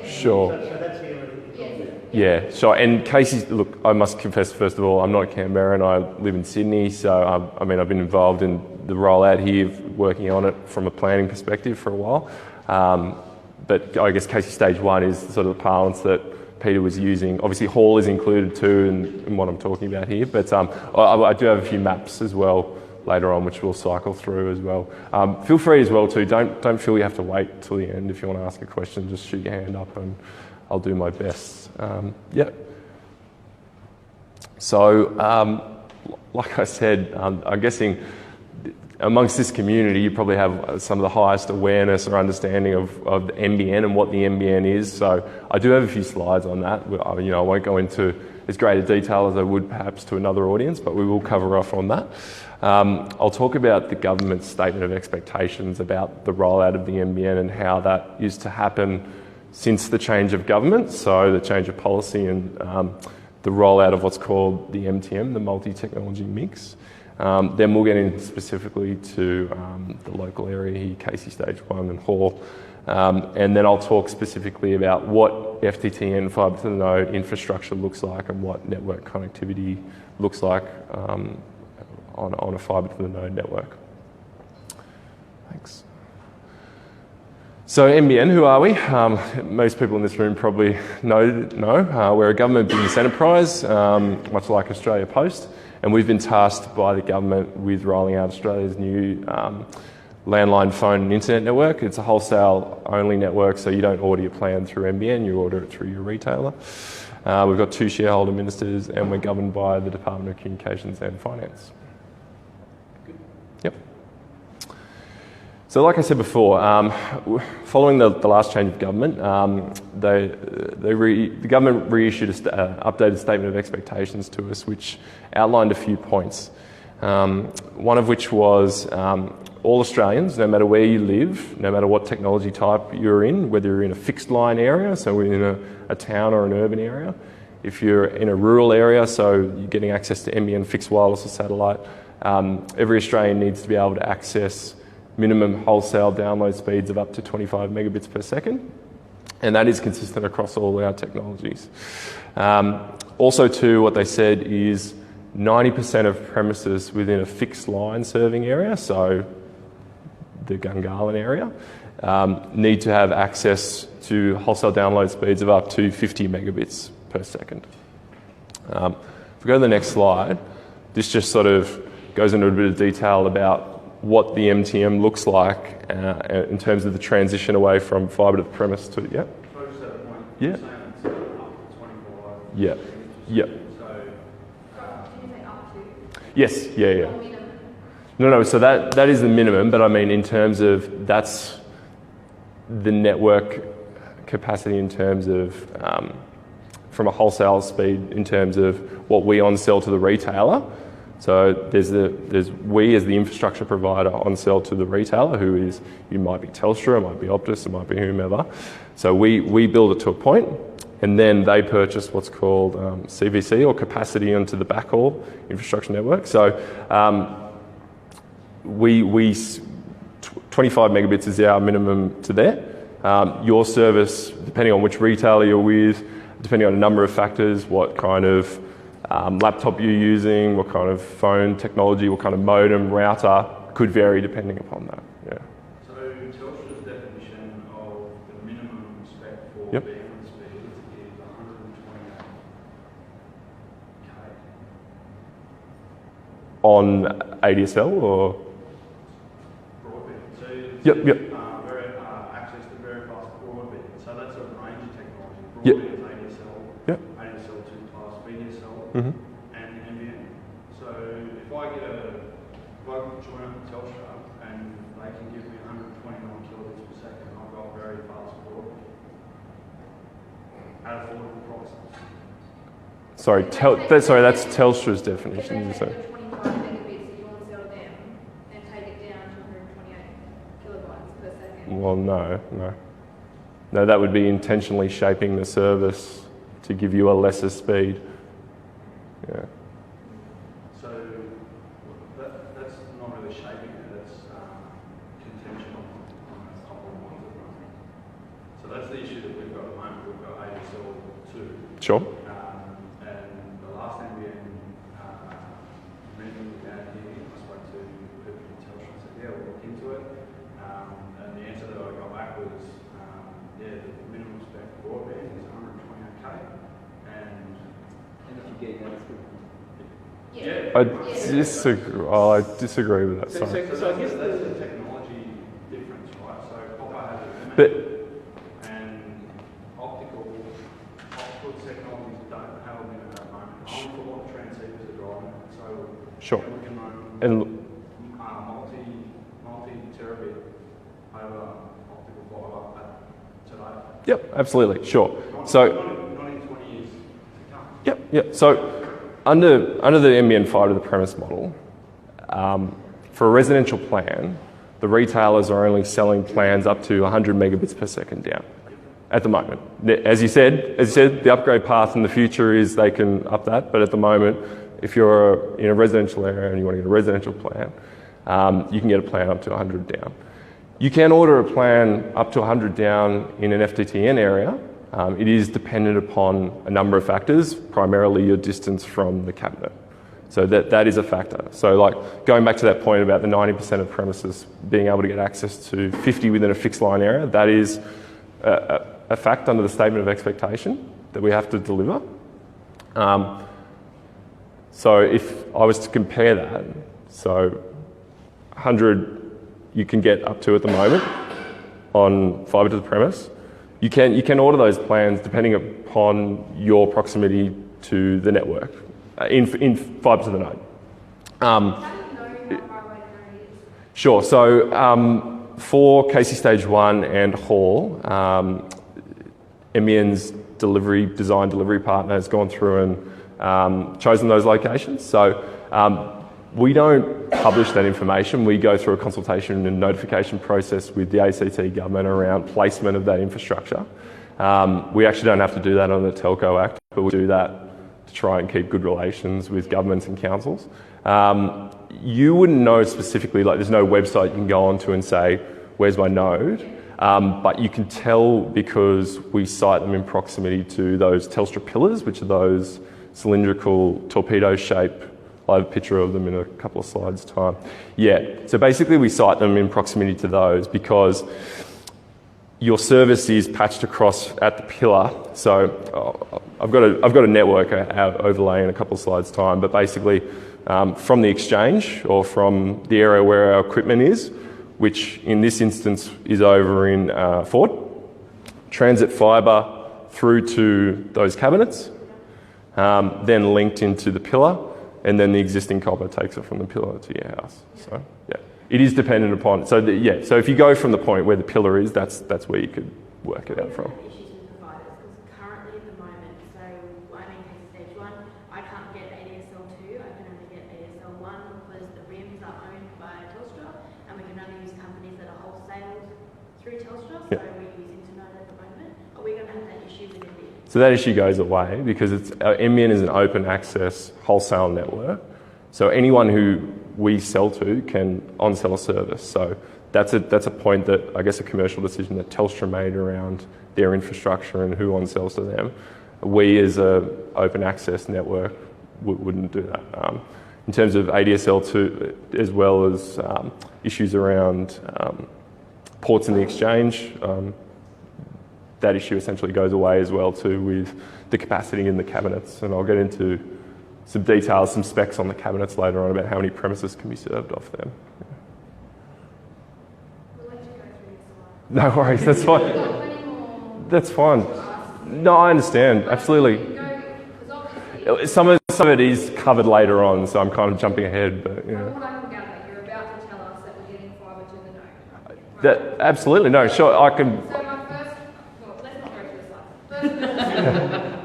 So that's the area that you're talking about. Yeah, sure. And Casey, look, I must confess, first of all, I'm not a Canberran. I live in Sydney, so I've been involved in the rollout here, working on it from a planning perspective for a while. But I guess Casey Stage 1 is sort of the parlance that Peter was using. Obviously, Hall is included too in what I'm talking about here, but I do have a few maps as well later on, which we'll cycle through as well. Feel free as well too. Don't feel you have to wait till the end if you want to ask a question. Just shoot your hand up and I'll do my best. So, like I said, I'm guessing amongst this community, you probably have some of the highest awareness or understanding of the NBN and what the NBN is. So I do have a few slides on that. I won't go into as great a detail as I would perhaps to another audience, but we will cover off on that. I'll talk about the government's statement of expectations about the rollout of the NBN and how that used to happen since the change of government, so the change of policy and the rollout of what's called the MTM, the multi-technology mix. Then we'll get in specifically to the local area here, Casey Stage 1 and Hall. And then I'll talk specifically about what FTTN, fibre to the node infrastructure looks like and what network connectivity looks like on a fibre to the node network. Thanks. So NBN, who are we? Most people in this room probably know. We're a government business enterprise, much like Australia Post, and we've been tasked by the government with rolling out Australia's new landline phone and internet network. It's a wholesale-only network, so you don't order your plan through NBN, you order it through your retailer. We've got 2 shareholder ministers, and we're governed by the Department of Communications and Finance. Yep. So like I said before, following the last change of government, the government reissued an updated statement of expectations to us, which outlined a few points. One of which was all Australians, no matter where you live, no matter what technology type you're in, whether you're in a fixed line area, so we're in a town or an urban area, if you're in a rural area, so you're getting access to NBN fixed wireless or satellite, every Australian needs to be able to access minimum wholesale download speeds of up to 25 megabits per second. And that is consistent across all our technologies. Also too, what they said is 90% of premises within a fixed line serving area, so the Gungahlin area, need to have access to wholesale download speeds of up to 50 megabits per second. If we go to the next slide, this just sort of goes into a bit of detail about what the MTM looks like in terms of the transition away from fibre to the premise to, yeah? Yeah. Yeah. Yeah. Yes, yeah. No, so that is the minimum, but I mean in terms of, that's the network capacity in terms of, from a wholesale speed in terms of what we on-sell to the retailer. So there's we as the infrastructure provider on-sell to the retailer, who is, you might be Telstra, it might be Optus, it might be whomever. So we build it to a point, and then they purchase what's called CVC, or capacity onto the backhaul infrastructure network. So 25 megabits is our minimum to there. Your service, depending on which retailer you're with, depending on a number of factors, what kind of laptop you're using, what kind of phone technology, what kind of modem, router, could vary depending upon that. Yeah. So Telstra's definition of the minimum spec for Yep. bandwidth speeds is 128 k. On ADSL or? Broadband. So Yep. access to very fast broadband. So that's a range of technology. Yep. Broadband is ADSL, Yep. ADSL 2+, VDSL, Mm-hmm. and NBN. So if I join up with Telstra and they can give me 129 kilobits per second, I've got very fast broadband at affordable prices. Sorry, that's Telstra's definition. If they take your 25 megabits that you want to sell them and take it down to 128 kilobytes per second. Well, no, that would be intentionally shaping the service to give you a lesser speed. Yeah. So that's not really shaping it, that's contention on a couple of ones at the moment. So that's the issue that we've got at the moment. We've got ADSL 2. Sure. And the last NBN meeting we had here, I spoke to people from Telstra and said, yeah, we'll look into it. And the answer that I got back was, the minimum spec broadband is 128k. And if you get that's good. yeah. I disagree with that. So Sorry. I guess that's the technology difference, right? So copper has a But limit, and optical technologies don't have a limit at the moment. Only for what transceivers are driving it. So sure. we can run And multi-terabit over optical fibre today. yep, absolutely, sure. So Not in 20 years to come. yep. So under the NBN fibre to the premise model, for a residential plan, the retailers are only selling plans up to 100 megabits per second down at the moment. As you said, the upgrade path in the future is they can up that, but at the moment, if you're in a residential area and you want to get a residential plan, you can get a plan up to 100 down. You can order a plan up to 100 down in an FTTN area. It is dependent upon a number of factors, primarily your distance from the cabinet. So that is a factor. So like going back to that point about the 90% of premises being able to get access to 50 within a fixed line area, that is a fact under the statement of expectation that we have to deliver. So if I was to compare that, so 100 you can get up to at the moment on fibre to the premise. You can order those plans depending upon your proximity to the network in fibre to the node. How do you know how far away the node is? Sure. So for Casey Stage 1 and Hall, NBN's design delivery partner has gone through and chosen those locations. So we don't publish that information. We go through a consultation and notification process with the ACT government around placement of that infrastructure. We actually don't have to do that under the Telco Act, but we do that to try and keep good relations with governments and councils. You wouldn't know specifically, like there's no website you can go onto and say, where's my node? But you can tell because we site them in proximity to those Telstra pillars, which are those cylindrical torpedo shape. I'll have a picture of them in a couple of slides' time. Yeah, so basically we site them in proximity to those because your service is patched across at the pillar. So I've got a network overlay in a couple of slides' time, but basically from the exchange or from the area where our equipment is, which in this instance is over in Ford, transit fibre through to those cabinets, then linked into the pillar, and then the existing copper takes it from the pillar to your house. So yeah, it is dependent upon. So so if you go from the point where the pillar is, that's where you could work it out from. Issues with providers, because currently at the moment, so I'm in stage 1, I can't get ADSL2, I can only get ADSL1 because the RIMs are owned by Telstra, and we can only use companies that are wholesaled through Telstra, so we use internet at the moment. Are we going to have that issue with NBN? So that issue goes away because NBN is an open access wholesale network. So anyone who we sell to can on-sell a service. So that's a point that I guess a commercial decision that Telstra made around their infrastructure and who on-sells to them. We as a open access network wouldn't do that. In terms of ADSL2, as well as issues around ports in the exchange, that issue essentially goes away as well too with the capacity in the cabinets. And I'll get into some details, some specs on the cabinets later on about how many premises can be served off them. We'll let you go through this one. No worries, that's fine. That's fine. No, I understand, absolutely. Some of it is covered later on, so I'm kind of jumping ahead, but you know. From what I can gather, you're about to tell us that we're getting fibre to the node. That, absolutely, no, sure, I can. So my first, well, let's not go through the slides.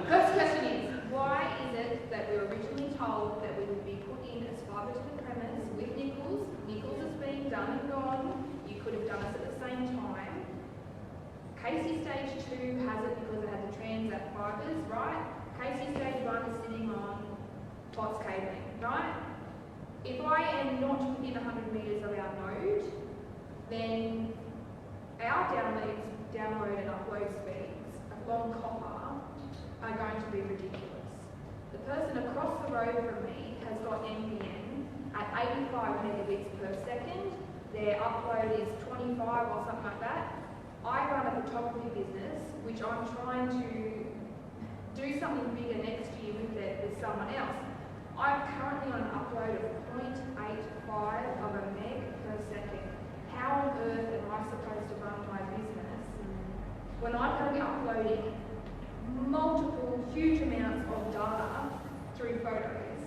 First question is, why is it that we were originally told that we would be put in as fibre to the premise with Nichols? Nichols is being done and gone. You could have done us at the same time. Casey Stage 2 has it because it had the Transat fibres, right? Casey Stage 1 is sitting on POTS cabling, right? If I am not within 100 metres of our node, then our download and upload speeds along copper are going to be ridiculous. The person across the road from me has got NBN at 85 megabits per second. Their upload is 25 or something like that. I run a photography business, which I'm trying to do something bigger next year with someone else. I'm currently on an upload of 0.85 of a meg per second. How on earth am I supposed to run my business when I'm going to be uploading multiple huge amounts of data through photos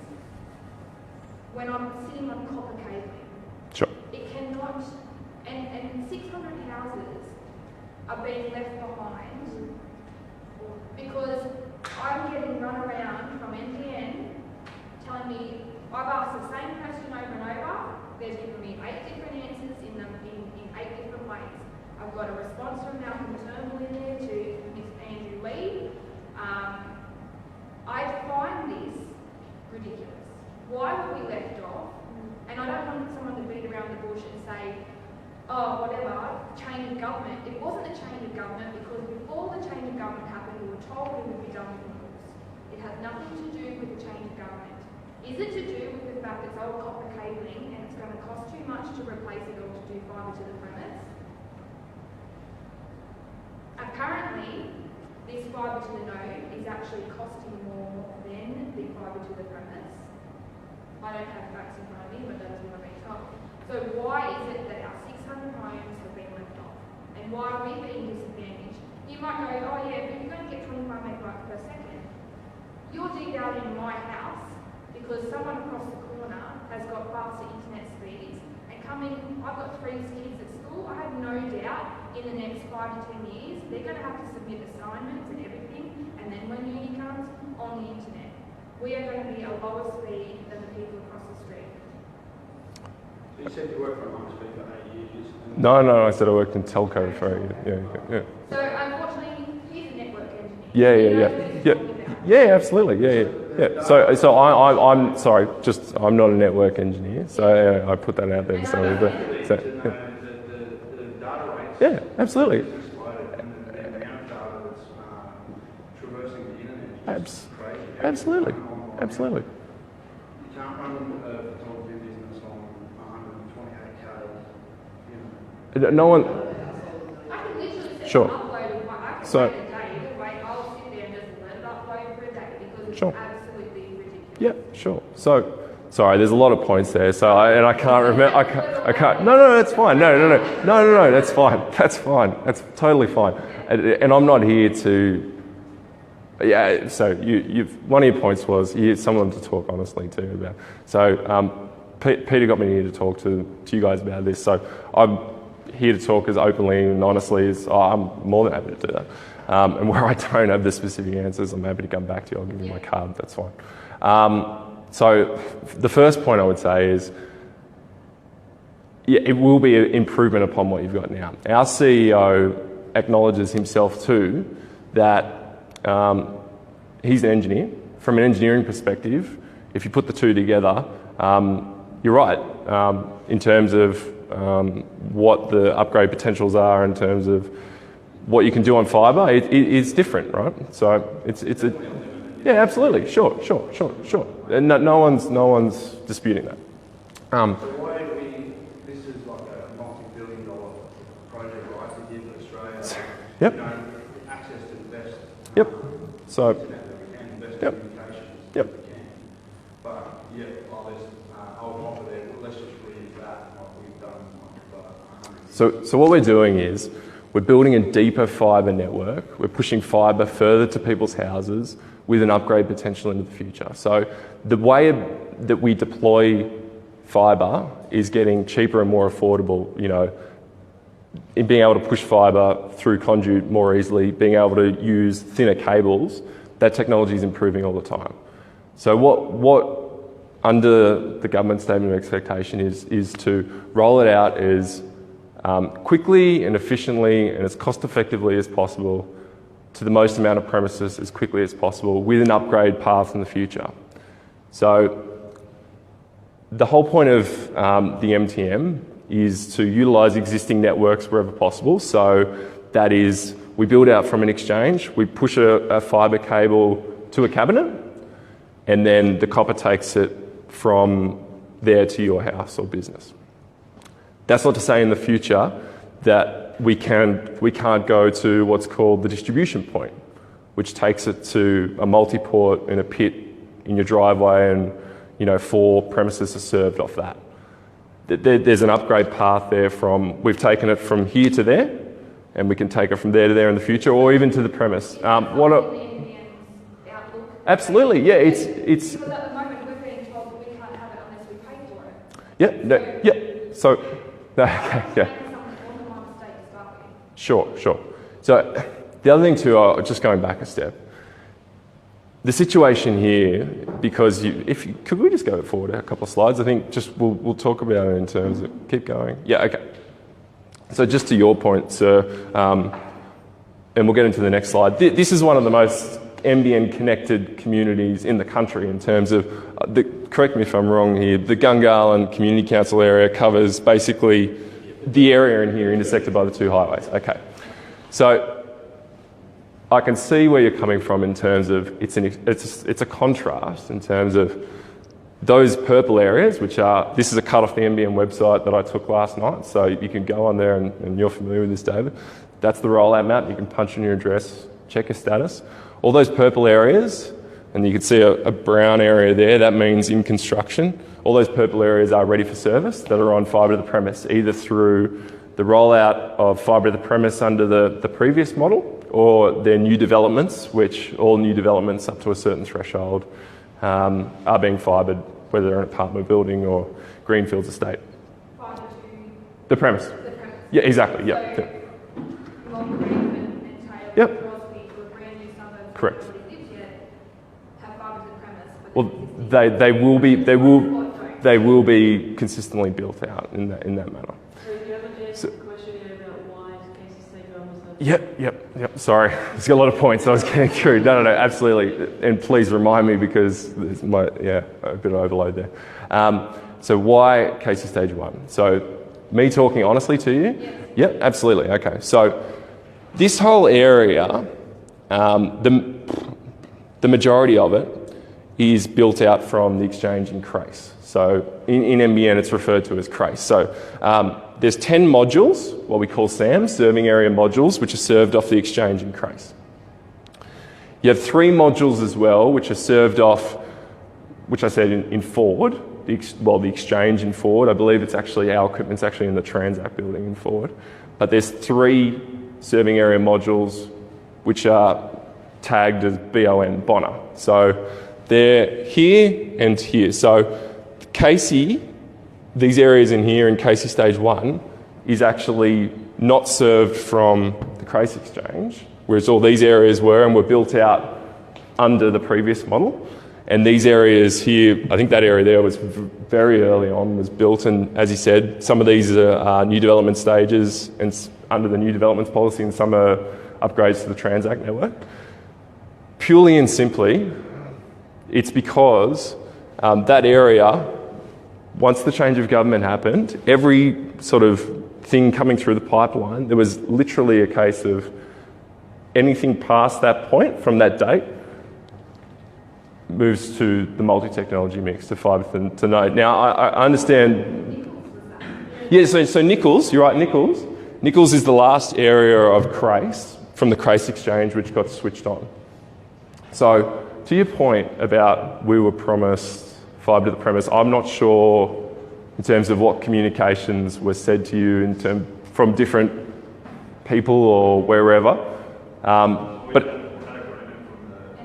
when I'm sitting on copper cabling? Sure. It cannot, and 600 houses are being left behind because I'm getting run around from NBN telling me, I've asked the same question over and over, they've given me 8 different answers in 8 different ways. I've got a response from Malcolm Turnbull in there to Miss Andrew Lee. I find this ridiculous. Why were we left off? And I don't want someone to beat around the bush and say, oh, whatever, change of government. It wasn't a change of government because before the change of government happened, we were told it would be done with Nichols. It has nothing to do with the change of government. Is it to do with the fact it's old copper cabling and it's going to cost too much to replace it or to do fibre to the premise? Apparently, this fibre to the node is actually costing more than the fibre to the premise. I don't have facts in front of me, but that's what I've been told. So why is it that our 600 homes have been left off? And why are we being disadvantaged? You might go, oh yeah, but you're going to get 25 megabytes per second. You're devaluing my house because someone across the corner has got faster internet speeds and I've got 3 kids at school. I have no doubt in the next 5 to 10 years they're going to have to submit assignments and everything, and then when uni comes, on the internet. We are going to be a lower speed than the people across the street. So you said you worked for a high-speed for 8 years. No, I said I worked in telco for 8 years. Yeah. So unfortunately, he's a network engineer. Yeah, absolutely. Yeah. So I'm sorry, I'm not a network engineer, so I put that out there. The data data rates. Yeah, absolutely. Exploded, and the amount of data that's traversing the internet is crazy. Absolutely. Absolutely. You can't run a photography business on 128K. You know. No one. I can literally set Sure. an upload of my, I can So- wait a day, either way, I'll sit there and just let it upload for a day because it's Sure. absolutely ridiculous. Yeah, sure. So, sorry, there's a lot of points there. So, I can't remember. I can't. No, that's fine. No. That's fine. That's fine. That's totally fine. And I'm not here to. Yeah. So, one of your points was someone to talk honestly to about. So, Peter got me here to talk to you guys about this. So, I'm here to talk as openly and honestly as I'm more than happy to do that. And where I don't have the specific answers, I'm happy to come back to you. I'll give you my card. That's fine. So the first point I would say is, yeah, it will be an improvement upon what you've got now. Our CEO acknowledges himself too that he's an engineer. From an engineering perspective, if you put the two together, you're right in terms of what the upgrade potentials are, in terms of what you can do on fibre. It's different, right? So it's a yeah, absolutely, sure. And no one's disputing that. So why do this is like a multi-billion-dollar project, right, to give Australia Yep. access to the best. Yep. So. That we can, the best Yep. communications Yep. that we can. But yeah, I'll offer there. Let's just read that like we've done for 100 years. So what we're doing is we're building a deeper fibre network. We're pushing fibre further to people's houses with an upgrade potential into the future. So the way that we deploy fibre is getting cheaper and more affordable, in being able to push fibre through conduit more easily, being able to use thinner cables. That technology is improving all the time. So what under the government statement of expectation is to roll it out as quickly and efficiently and as cost effectively as possible to the most amount of premises as quickly as possible with an upgrade path in the future. So the whole point of the MTM is to utilise existing networks wherever possible. So that is, we build out from an exchange, we push a fibre cable to a cabinet, and then the copper takes it from there to your house or business. That's not to say in the future that we can't go to what's called the distribution point, which takes it to a multi-port in a pit in your driveway, and 4 premises are served off that. There's an upgrade path there we've taken it from here to there, and we can take it from there to there in the future, or even to the premise. Absolutely, yeah, it's. Because at the moment we're being told that we can't have it unless we pay for it. So, okay, yeah. Sure. So the other thing too, just going back a step, the situation here, because could we just go forward a couple of slides? I think just we'll talk about it in terms of, keep going. Yeah, okay. So just to your point, sir, and we'll get into the next slide. This is one of the most NBN connected communities in the country in terms of, correct me if I'm wrong here, the Gungahlin Community Council area covers basically the area in here intersected by the 2 highways. Okay. So I can see where you're coming from in terms of it's a contrast in terms of those purple areas, which are, this is a cut off the NBN website that I took last night, so you can go on there and you're familiar with this, David. That's the rollout map. You can punch in your address, check your status. All those purple areas, and you can see a brown area there, that means in construction. All those purple areas are ready for service that are on fibre to the premise, either through the rollout of fibre to the premise under the previous model, or they're new developments, which all new developments up to a certain threshold are being fibred, whether they're an apartment building or greenfields estate. Fibre to the premise. the premise. Yeah, exactly. Yeah. So, Long Creek and Taylor Yep. and Crosby, who are brand new suburbs Correct. that nobody lives yet, have fibre to the premise. But Well, they will be consistently built out in that manner. So do you have a question here about why GCC governments Yep. Sorry, there's got a lot of points I was getting through. No, absolutely. And please remind me because there's a bit of overload there. So why Casey Stage 1? So Me talking honestly to you? Yes. Yep, absolutely. Okay, so this whole area, the majority of it is built out from the exchange in Crace. So in NBN it's referred to as Crace. So there's 10 modules, what we call SAMs, serving area modules, which are served off the exchange in Crace. You have 3 modules as well, which are served off, which I said in Ford, the exchange in Ford. I believe it's actually, our equipment's actually in the Transact building in Ford. But there's 3 serving area modules which are tagged as BON, Bonner. So they're here and here. So Casey, these areas in here in Casey Stage 1 is actually not served from the Crace Exchange, whereas all these areas were and were built out under the previous model. And these areas here, I think that area there was very early on, was built, and as he said, some of these are new development stages and under the new developments policy, and some are upgrades to the Transact network. Purely and simply, it's because that area, once the change of government happened, every sort of thing coming through the pipeline, there was literally a case of anything past that point, from that date, moves to the multi-technology mix, to fibre to node. Now, I understand... Yeah, so Nichols, you're right, Nichols. Nichols is the last area of Crace, from the Crace Exchange, which got switched on. So, to your point about we were promised fibre to the premise, I'm not sure in terms of what communications were said to you from different people or wherever. But An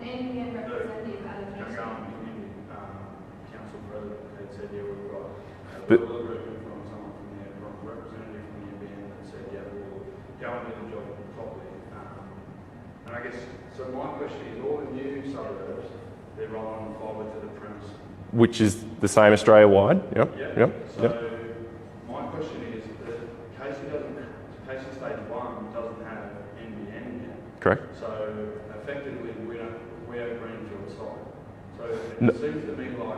NBN representative at a Gungahlin Community Council president had said, yeah, we've got a But- little group from someone from there, from a representative from the NBN that said, yeah, we'll go and do the job properly. And I guess, so my question is, all the new suburbs, they're rolling fibre to the premise. which is the same Australia-wide. Yep. So my question is that Casey Stage 1 doesn't have NBN yet. Correct. So effectively, we have a greenfield site. So it No. seems to me like,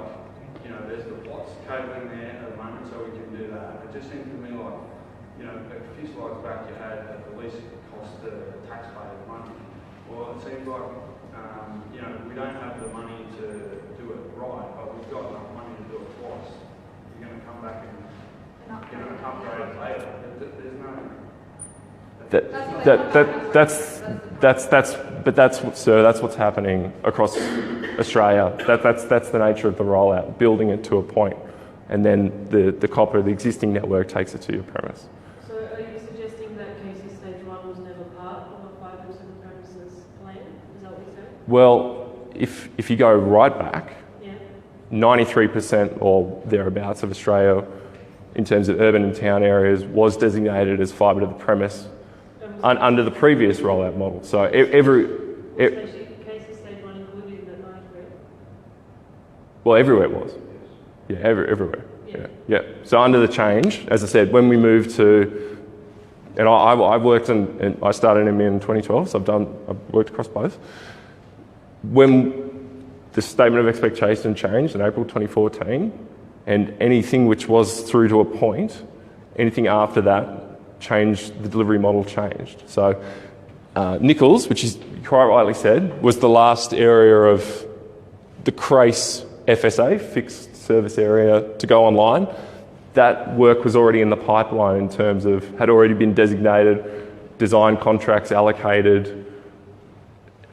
there's the plots cabling there at the moment, so we can do that. It just seems to me like, a few slides back you had at the least cost the taxpayer money. Well, it seems like, we don't have the money to do it right, but we've got enough money to do it twice. You're going to come back and upgrade it later. There's no... That's what's happening across Australia. That's the nature of the rollout, building it to a point, and then the copper, the existing network, takes it to your premise. So are you suggesting that Casey Stage 1 was never part of a fibre to the premises plan? Is that what you're saying? Well, if you go right back, Yeah. 93% or thereabouts of Australia, in terms of urban and town areas, was designated as fibre to the premise under the previous rollout model. So Casey Stage 1 included in that 93? well, everywhere it was. Yeah, everywhere. Yeah. So under the change, as I said, when we moved to, and I've worked and I started in 2012, so I've worked across both. When the statement of expectation changed in April 2014, and anything which was through to a point, anything after that changed, the delivery model changed. So Nichols, which is quite rightly said, was the last area of the Crace FSA, fixed service area, to go online. That work was already in the pipeline in terms of, had already been designated, design contracts allocated,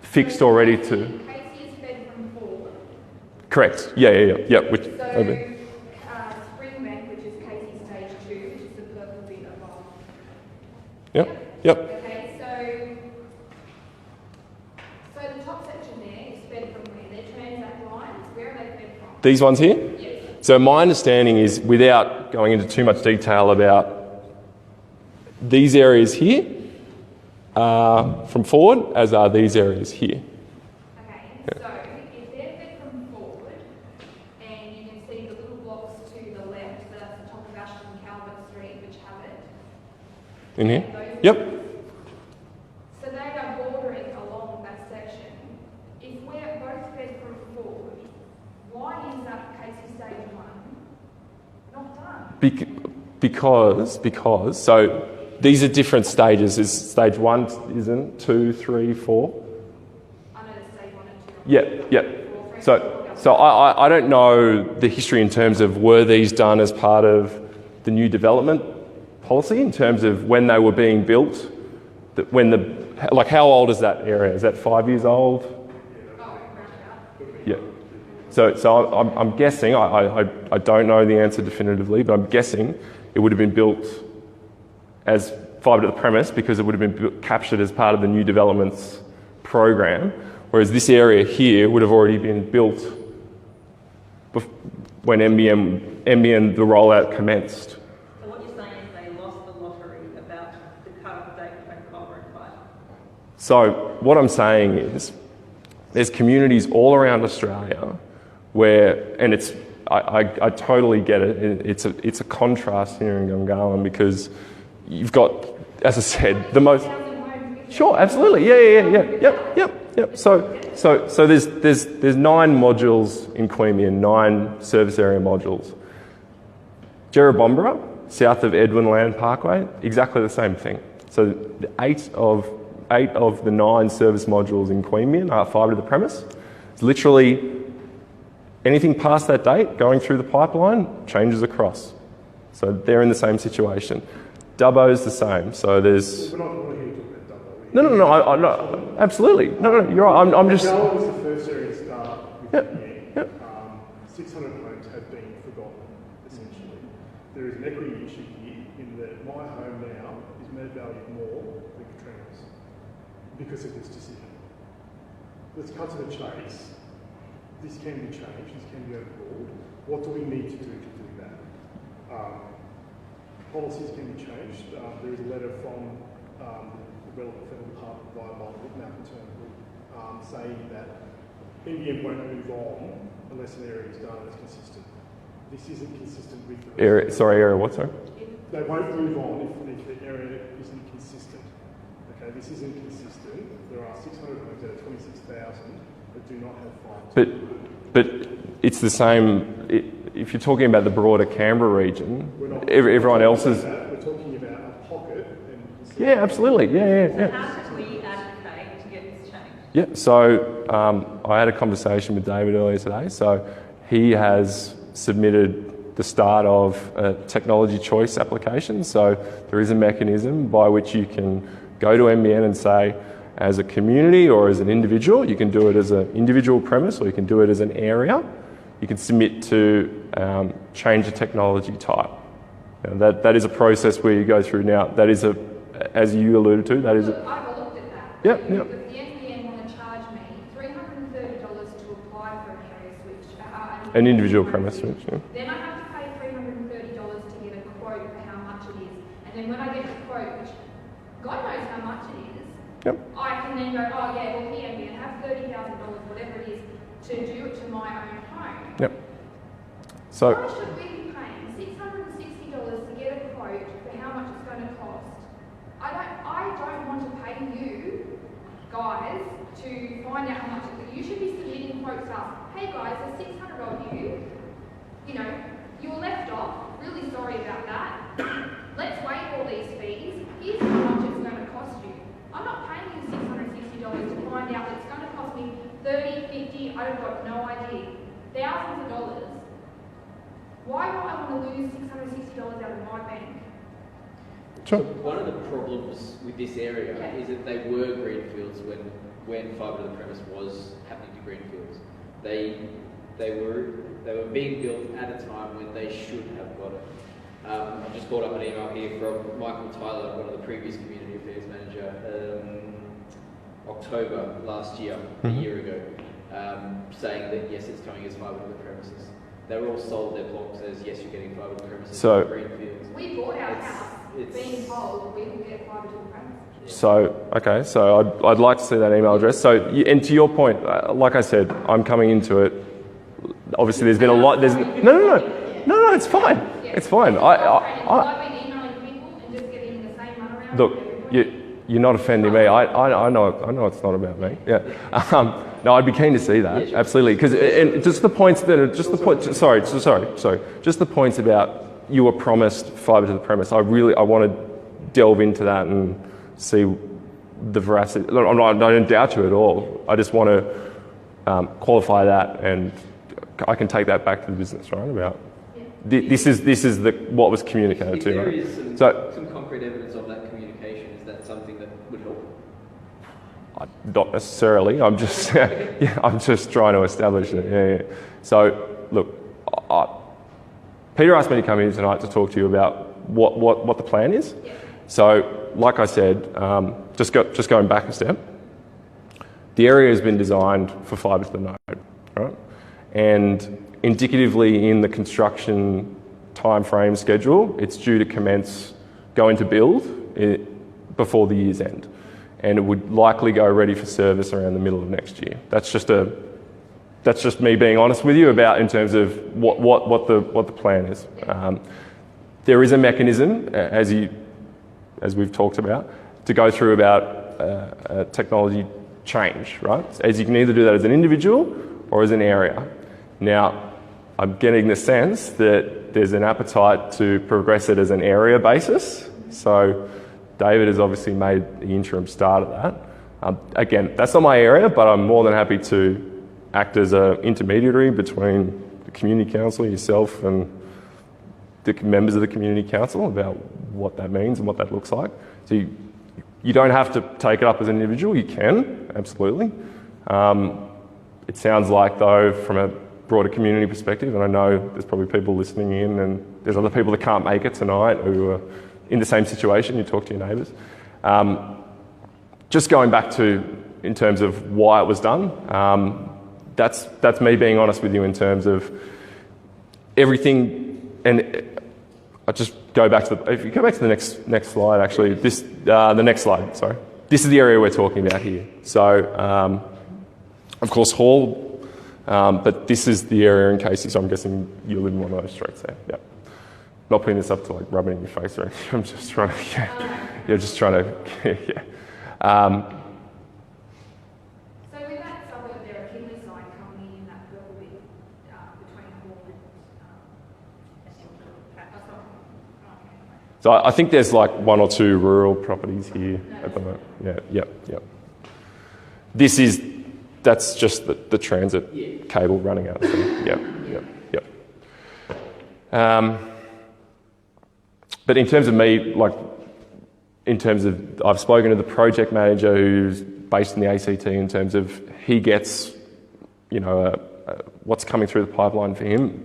fixed already to... Casey is fed from Ford. Correct. Yeah. Which, So, Springbank, which is Casey Stage 2, which is the purple bit above. Yep. Okay, so the top section there is fed from where? They're Transact lines. Where are they fed from? These ones here? Yes. So my understanding is, without going into too much detail about these areas here, from Ford, as are these areas here. Okay, so if they're fed from Ford, and you can see the little blocks to the left, so that's the top of Ashton and Calvert Street, which have it. In here? Those Yep. ones. So they are bordering along that section. If we're both fed from Ford, why is that Casey Stage 1 not done? because, so these are different stages. Is stage 1 isn't 2, 3, 4? I know the stage 1 and 2. Yeah. So I don't know the history in terms of were these done as part of the new development policy in terms of when they were being built. Like how old is that area? Is that 5 years old? Yeah. So I'm guessing, I don't know the answer definitively, but I'm guessing it would have been built as fibre to the premise because it would have been captured as part of the new developments program, whereas this area here would have already been built when NBN, the rollout commenced. So what you're saying is they lost the lottery about the cut-off date when Cobra and Fight. So what I'm saying is there's communities all around Australia where, and it's, I totally get it, it's a contrast here in Gungahlin because you've got, as I said, the most... Sure, absolutely, yep. So there's 9 modules in Queanbeyan, 9 service area modules. Jerrabombra, south of Edwin Land Parkway, exactly the same thing. So 8 of the 9 service modules in Queanbeyan are fibre to the premise. It's literally anything past that date going through the pipeline changes across. So they're in the same situation. Dubbo's the same. So there's... We're not here to talk about Dubbo. No, absolutely. No, you're right. I'm just... Gungahlin was the first area to start with Yep. 600 homes have been forgotten, essentially. There is an equity issue here in that my home now is made valued more than Katrina's because of this decision. Let's cut to the chase. This can be changed, this can be overhauled. What do we need to do that? Policies can be changed. There is a letter from the relevant federal department via Malcolm Turnbull saying that NBN won't move on unless an area is done and it's consistent. This isn't consistent with the... Area what, sorry? They won't move on if the area isn't consistent. Okay, this isn't consistent. There are 600 homes out of 26,000 that do not have fibre. But it's the same... If you're talking about the broader Canberra region, everyone else is... We're talking about a pocket and... Yeah, absolutely. Yeah. How can we advocate to get this changed? Yeah, so I had a conversation with David earlier today. So he has submitted the start of a technology choice application. So there is a mechanism by which you can go to NBN and say, as a community or as an individual, you can do it as an individual premise or you can do it as an area. You can submit to change the technology type. That is a process where you go through now. That is as you alluded to, that is I've looked at that. Yep. But the NBN want to charge me $330 to apply for an area switch. An individual premise switch. Yeah. Then I have to pay $330 to get a quote for how much it is. And then when I get the quote, which God knows how much it is, Yep. I can then go, oh yeah, well here NBN, have $30,000, whatever it is, to do it to my own home. Yep. So. Why should we be paying $660 to get a quote for how much it's going to cost? I don't want to pay you guys to find out how much you should be submitting quotes up. Hey guys, there's 600 of you. You were left off. Really sorry about that. Let's waive all these fees. Here's how much it's going to cost you. I'm not paying you $660 to find out that it's going to cost me $30, $50, I've got no idea. Thousands of dollars. Why would I want to lose $660 out of my bank? Sure. One of the problems with this area is that they were greenfields when fibre to the premise was happening to greenfields. They were being built at a time when they should have got it. I've just called up an email here from Michael Tyler, one of the previous community affairs manager, October last year, a year ago, saying that yes, it's coming as fibre to the premises. They were all sold their blocks as yes, you're getting fibre to the premises. So greenfields. We bought our house being told we will get fibre to the premise. So I'd like to see that email address. So, and to your point, like I said, I'm coming into it. Obviously, there's been a lot. No, it's fine. It's fine. I've been emailing people and just getting the same runaround. Look, you're not offending me. I know it's not about me. Yeah. No, I'd be keen to see that. Absolutely. Because just the points that are just the point. Sorry. Just the points about you were promised fibre to the premise. I want to delve into that and see the veracity. Look, I don't doubt you at all. I just want to qualify that, and I can take that back to the business, right? About this is what was communicated If to. there Right? is some, So, some concrete evidence of that communication, is that something that would help? not necessarily. I'm just I'm just trying to establish it. Yeah. So look, Peter asked me to come in tonight to talk to you about what the plan is. Yeah. So, like I said, just going back a step, the area has been designed for fibre to the node, right? And indicatively in the construction timeframe schedule, it's due to commence going to build before the year's end, and it would likely go ready for service around the middle of next year. That's just me being honest with you about in terms of what the plan is. There is a mechanism, as we've talked about, to go through about a technology change, right? As you can either do that as an individual or as an area. Now, I'm getting the sense that there's an appetite to progress it as an area basis. So David has obviously made the interim start of that. Again, that's not my area, but I'm more than happy to act as an intermediary between the community council, yourself, and the members of the community council about what that means and what that looks like. So you don't have to take it up as an individual. You can, absolutely. It sounds like, though, from a broader community perspective, and I know there's probably people listening in and there's other people that can't make it tonight who are in the same situation. You talk to your neighbours. Just going back to, in terms of why it was done, that's me being honest with you in terms of everything. And I'll just go back to if you go back to the next slide, actually, the next slide, sorry. This is the area we're talking about here. So, of course, Hall, but this is the area in Casey, so I'm guessing you live in one of those streets there. Yeah. Not putting this up to like rub it in your face or anything. I'm just trying to, you're just trying to, yeah. So with that suburb there, a Kinley side coming in that purple bit between Hall and So I think there's like one or two rural properties here at the moment. Yeah, yep. That's just the transit cable running out. So, yep. But in terms of me, I've spoken to the project manager who's based in the ACT in terms of he gets, what's coming through the pipeline for him.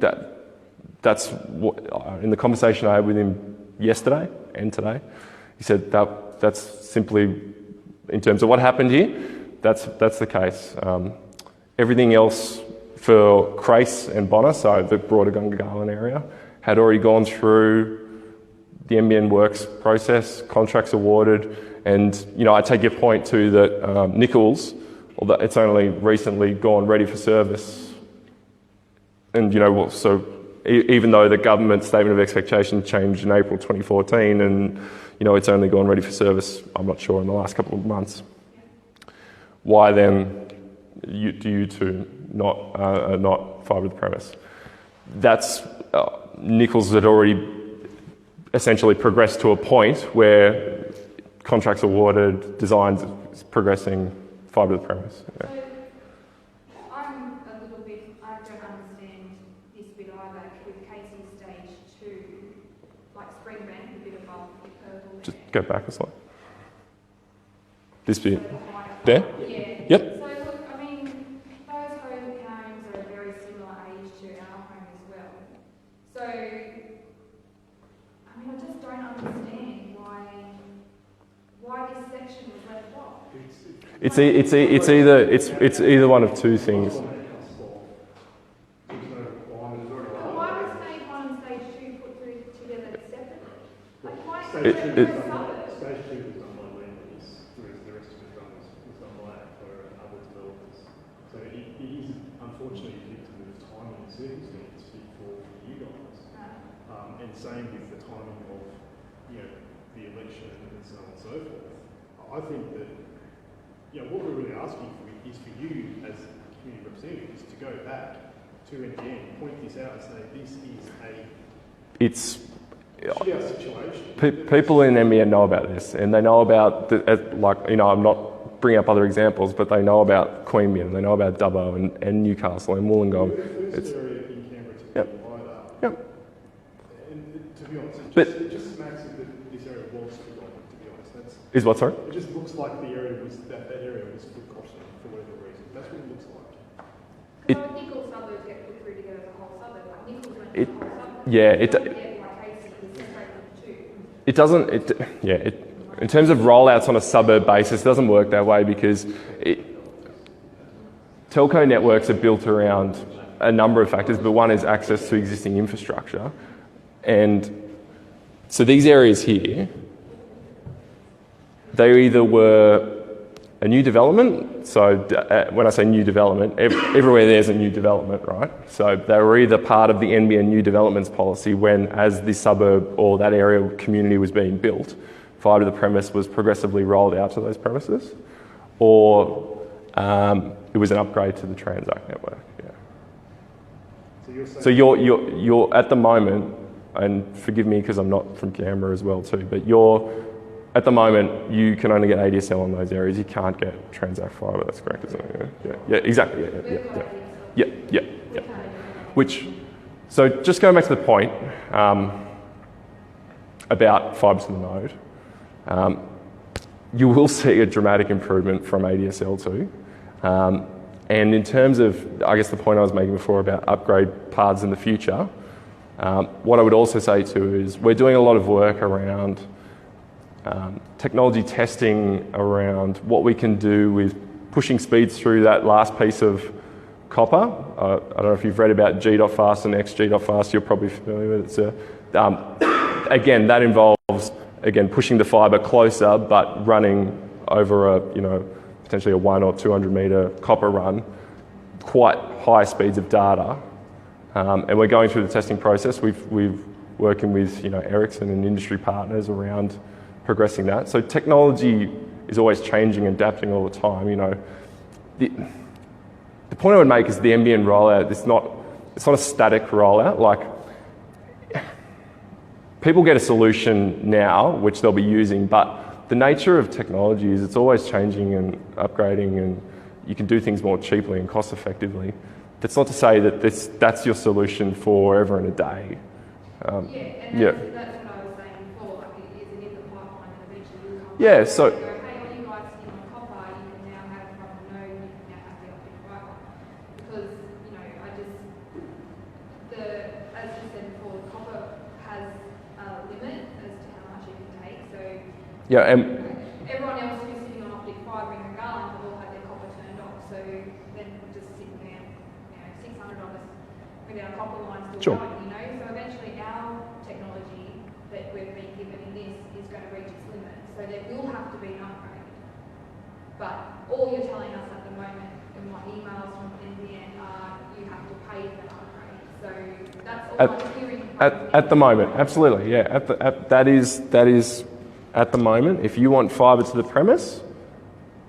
That's what, in the conversation I had with him yesterday and today, he said that's simply, in terms of what happened here, that's the case. Everything else for Crace and Bonner, so the broader Gungahlin area, had already gone through the NBN works process, contracts awarded, and I take your point too that Nichols, although it's only recently gone ready for service, and so even though the government statement of expectation changed in April 2014, and it's only gone ready for service, I'm not sure, in the last couple of months. Why then do you two not fibre to the premise? That's Nichols had already essentially progressed to a point where contracts awarded, designs progressing, fibre to the premise. Yeah. So I'm a little bit, I don't understand this bit either with Casey stage 2, like Springbank, a bit above the purple. Just go back a slide. This bit. There? Yeah. Yep. So look, I mean, those homes are a very similar age to our home as well. So, I just don't understand why this section was left off. It's either one of two things. But why was stage 1 and stage 2 put together separately? Like, why Stage 2 was done by lenders, whereas the rest of it was done by other developers. So it is unfortunately a victim of timing and circumstance for you guys. And same with the timing of the election and so on and so forth. I think that what we're really asking for is for you as community representatives to go back to NBN, point this out and say this is should be our situation. People in NBN know about this, and they know about, I'm not bringing up other examples, but they know about Queanbeyan, they know about Dubbo and Newcastle and Wollongong. It's area in Canberra to yep. be wider. Yep. And to be honest, it just smacks of that this area was for development, to be honest. Is what, sorry? It just looks like the area was, that area was for caution for whatever reason. That's what it looks like. Nichols suburbs get put through together as a whole suburb, like Nichols went It- as a whole suburb. yeah, You it- don't get like Casey, it's separated too. It doesn't, in terms of rollouts on a suburb basis, it doesn't work that way because telco networks are built around a number of factors, but one is access to existing infrastructure. And so these areas here, they either were a new development, so when I say new development, everywhere there's a new development, right? So they were either part of the NBN new developments policy when, as the suburb or that area community was being built, fibre to the premise was progressively rolled out to those premises, or it was an upgrade to the Transact network. Yeah. So you're at the moment, and forgive me because I'm not from Canberra as well too, but at the moment, you can only get ADSL on those areas. You can't get Transact fibre. That's correct, isn't it? Yeah, exactly. Yeah. So just going back to the point about fibre to the node, you will see a dramatic improvement from ADSL too. And in terms of, I guess, the point I was making before about upgrade paths in the future, what I would also say too is we're doing a lot of work around technology testing around what we can do with pushing speeds through that last piece of copper. I don't know if you've read about G.fast and XG.fast, you're probably familiar with it. Again, that involves, pushing the fibre closer but running over potentially a 100 or 200 metre copper run, quite high speeds of data. And we're going through the testing process. We've working with Ericsson and industry partners around progressing that. So technology is always changing and adapting all the time. The point I would make is the NBN rollout, it's not a static rollout. Like, people get a solution now, which they'll be using, but the nature of technology is it's always changing and upgrading, and you can do things more cheaply and cost effectively. That's not to say that that's your solution forever and a day. That's what I was saying before, like it is in the pipeline and eventually will come Yeah, back so- and go, hey, all you guys sitting on copper, you can now have from the node, you can now have the optic fibre. Because, as you said before, copper has a limit as to how much it can take. So everyone else who's sitting on optic fibre in Gungahlin have all had their copper turned off. So then just sitting there, $600 without a copper line still going, So eventually our technology that we've been given in this is going to reach its limit. So there will have to be an upgrade. But all you're telling us at the moment in my emails from NBN are you have to pay for an upgrade. So that's all I'm hearing. At the moment, absolutely, yeah. That is at the moment. If you want fibre to the premise,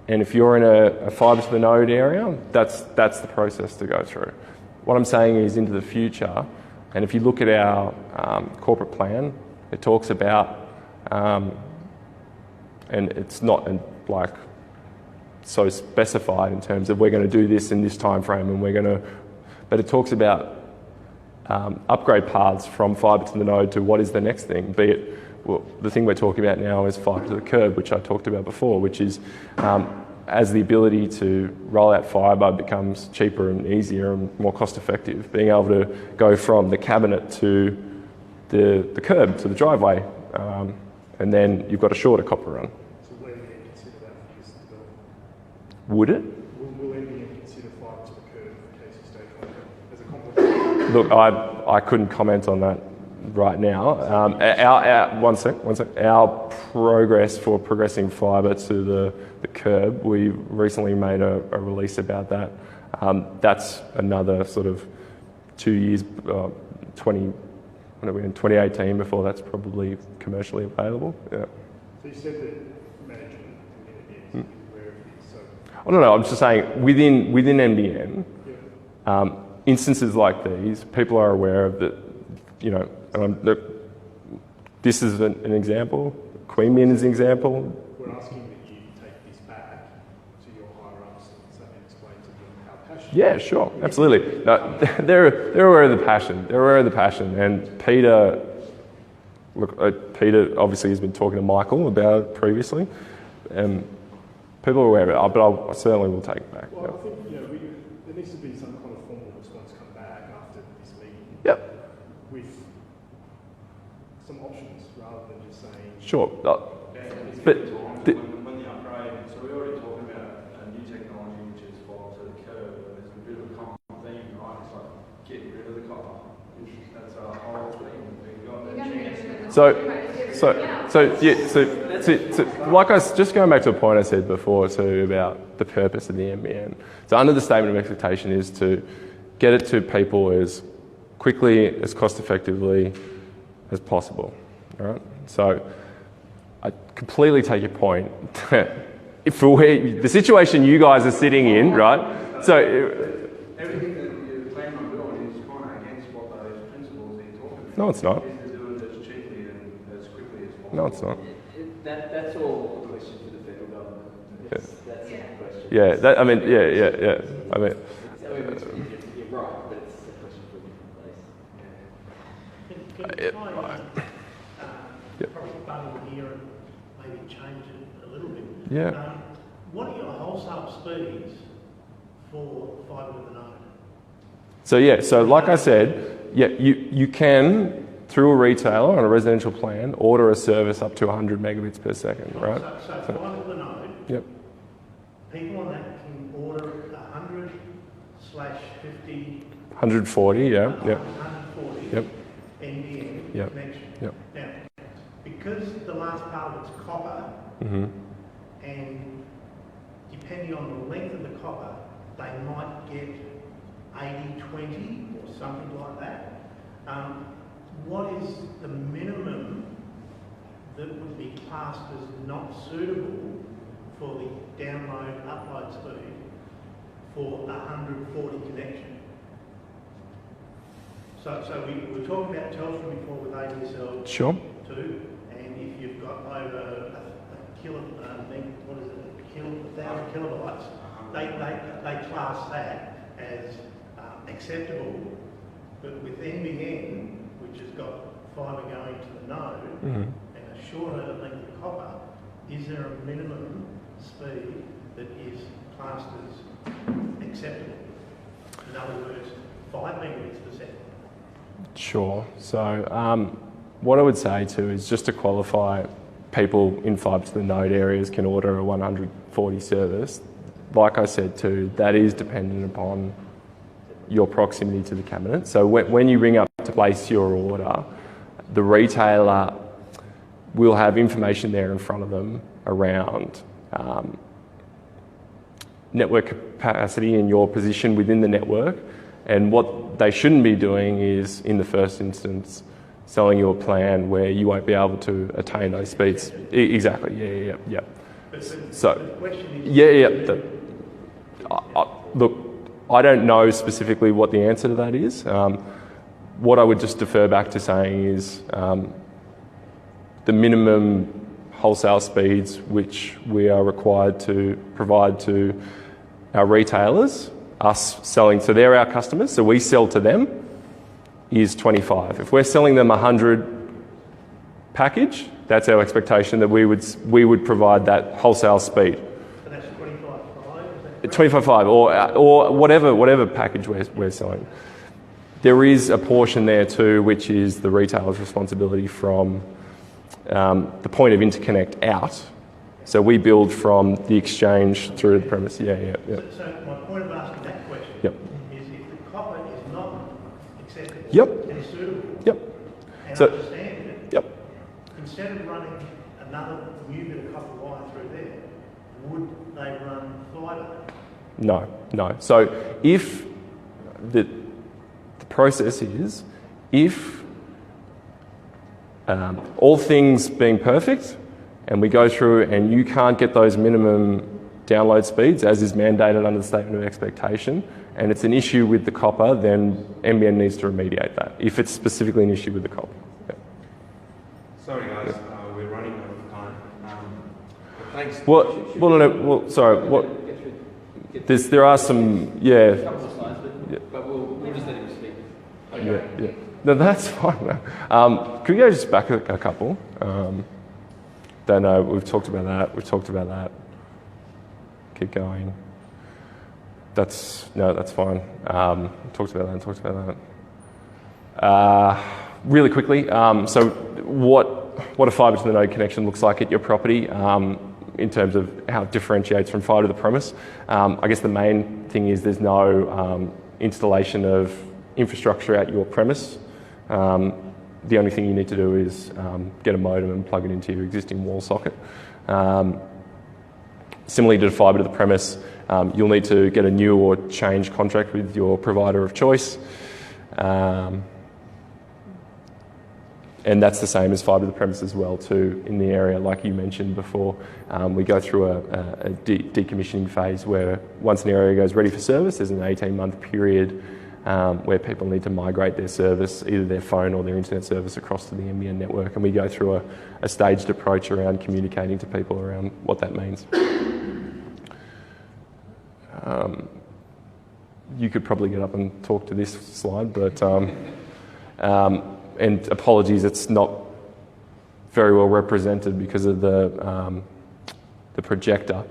and if you're in a fibre to the node area, that's the process to go through. What I'm saying is into the future, and if you look at our corporate plan, it talks about, and it's not like so specified in terms of we're going to do this in this time frame, and but it talks about upgrade paths from fibre to the node to what is the next thing, be it, well, the thing we're talking about now is fibre to the curb, which I talked about before, which is as the ability to roll out fibre becomes cheaper and easier and more cost effective, being able to go from the cabinet to the curb, to the driveway, and then you've got a shorter copper run. So will NBN consider that for this development? Would it? Will NBN consider fibre to the curb for Casey Stage 1 as a complement? Look, I couldn't comment on that right now. One sec. Our progress for progressing fibre to the curb, we recently made a release about that. That's another sort of 2 years, 2018 before that's probably commercially available. Yeah. So you said that management is aware of this. So No. I'm just saying within NBN, instances like these, people are aware of that. And This is an example. Queanbeyan is an example. We're asking that you take this back to your higher-ups and explain to them how passionate. Yeah, sure, absolutely. No, they're aware of the passion. They're aware of the passion. And Peter, Peter obviously has been talking to Michael about it previously. People are aware of it, but I certainly will take it back. Well, Yep. I think there needs to be some kind of formal response come back after this meeting. Yep. With some options rather than just saying. Sure. But when the upgrade, so we're already talking about a new technology which is fall to the curve, and there's a bit of a common theme, right? It's like getting rid of the copper. That's our whole thing. We've got that chance. So, like I was just going back to a point I said before too about the purpose of the NBN. So under the statement of expectation is to get it to people as quickly, as cost effectively as possible. All right. So I completely take your point. For the situation you guys are sitting in, right? So Everything that you plan on doing is kind of against what those principles that you're talking about. no, it's not. Is to do it as cheaply and as quickly as possible. No, it's not. That's all a question for the federal government. That's the question. Yeah. I mean, yeah. I mean. You're right, but it's a question for a different place. Can I probably button here and maybe change it a little bit? Yeah. What are your wholesale speeds for fibre to the node? So like I said, you can, through a retailer on a residential plan, order a service up to 100 megabits per second, right? So fibre to the node, Yep. people on that can order 100/50, 140, yeah, yep, 140 yep, NBN Yep. connection. yep. Now, because the last part of it's copper, Mm-hmm. and depending on the length of the copper, they might get 80/20 or something like that. What is the minimum that would be classed as not suitable for the download upload speed for 140 connection? So we were talking about Telstra before with ADSL Sure. 2, and if you've got over a kilo, what is it, 1,000 kilobytes, they class that as acceptable. But with NBN, which has got fibre going to the node Mm-hmm. and a shorter length of copper, is there a minimum speed that is classed as acceptable? In other words, 5 megabits per second. Sure. So what I would say too is just to qualify, people in fibre to the node areas can order a 140 service. Like I said too, that is dependent upon your proximity to the cabinet. So when you ring up to place your order, the retailer will have information there in front of them around network capacity and your position within the network. And what they shouldn't be doing is, in the first instance, selling you a plan where you won't be able to attain those speeds. Exactly, yeah. So, the question is... look, I don't know specifically what the answer to that is. What I would just defer back to saying is the minimum wholesale speeds which we are required to provide to our retailers, us selling, so they're our customers, so we sell to them, is 25. If we're selling them a 100 package, that's our expectation that we would provide that wholesale speed. So that's 25.5? 25.5 or whatever package we're selling. There is a portion there too, which is the retailer's responsibility from the point of interconnect out. So we build from the exchange through the premise. Yeah. So my point of asking that question is if the copper is not acceptable and suitable, and So- understand it, instead of running another new bit of copper wire through there, would they run fibre? No. So if the process is, if all things being perfect, and we go through and you can't get those minimum download speeds as is mandated under the statement of expectation, and it's an issue with the copper, then NBN needs to remediate that, if it's specifically an issue with the copper. So Sorry. There are some. Yeah. A couple of slides, but we'll just let him speak. Yeah. No, that's fine. Could we go just back a couple? We've talked about that. Keep going. That's fine. Talked about that. Really quickly, so what a fibre to the node connection looks like at your property in terms of how it differentiates from fibre to the premise. I guess the main thing is there's no installation of infrastructure at your premise. The only thing you need to do is get a modem and plug it into your existing wall socket. Similarly to fibre to the premise, you'll need to get a new or change contract with your provider of choice. And that's the same as fibre to the premise as well too in the area, like you mentioned before. We go through a decommissioning phase where once an area goes ready for service, there's an 18-month period where people need to migrate their service, either their phone or their internet service, across to the NBN network. And we go through a staged approach around communicating to people around what that means. You could probably get up and talk to this slide, but and apologies, it's not very well represented because of the projector.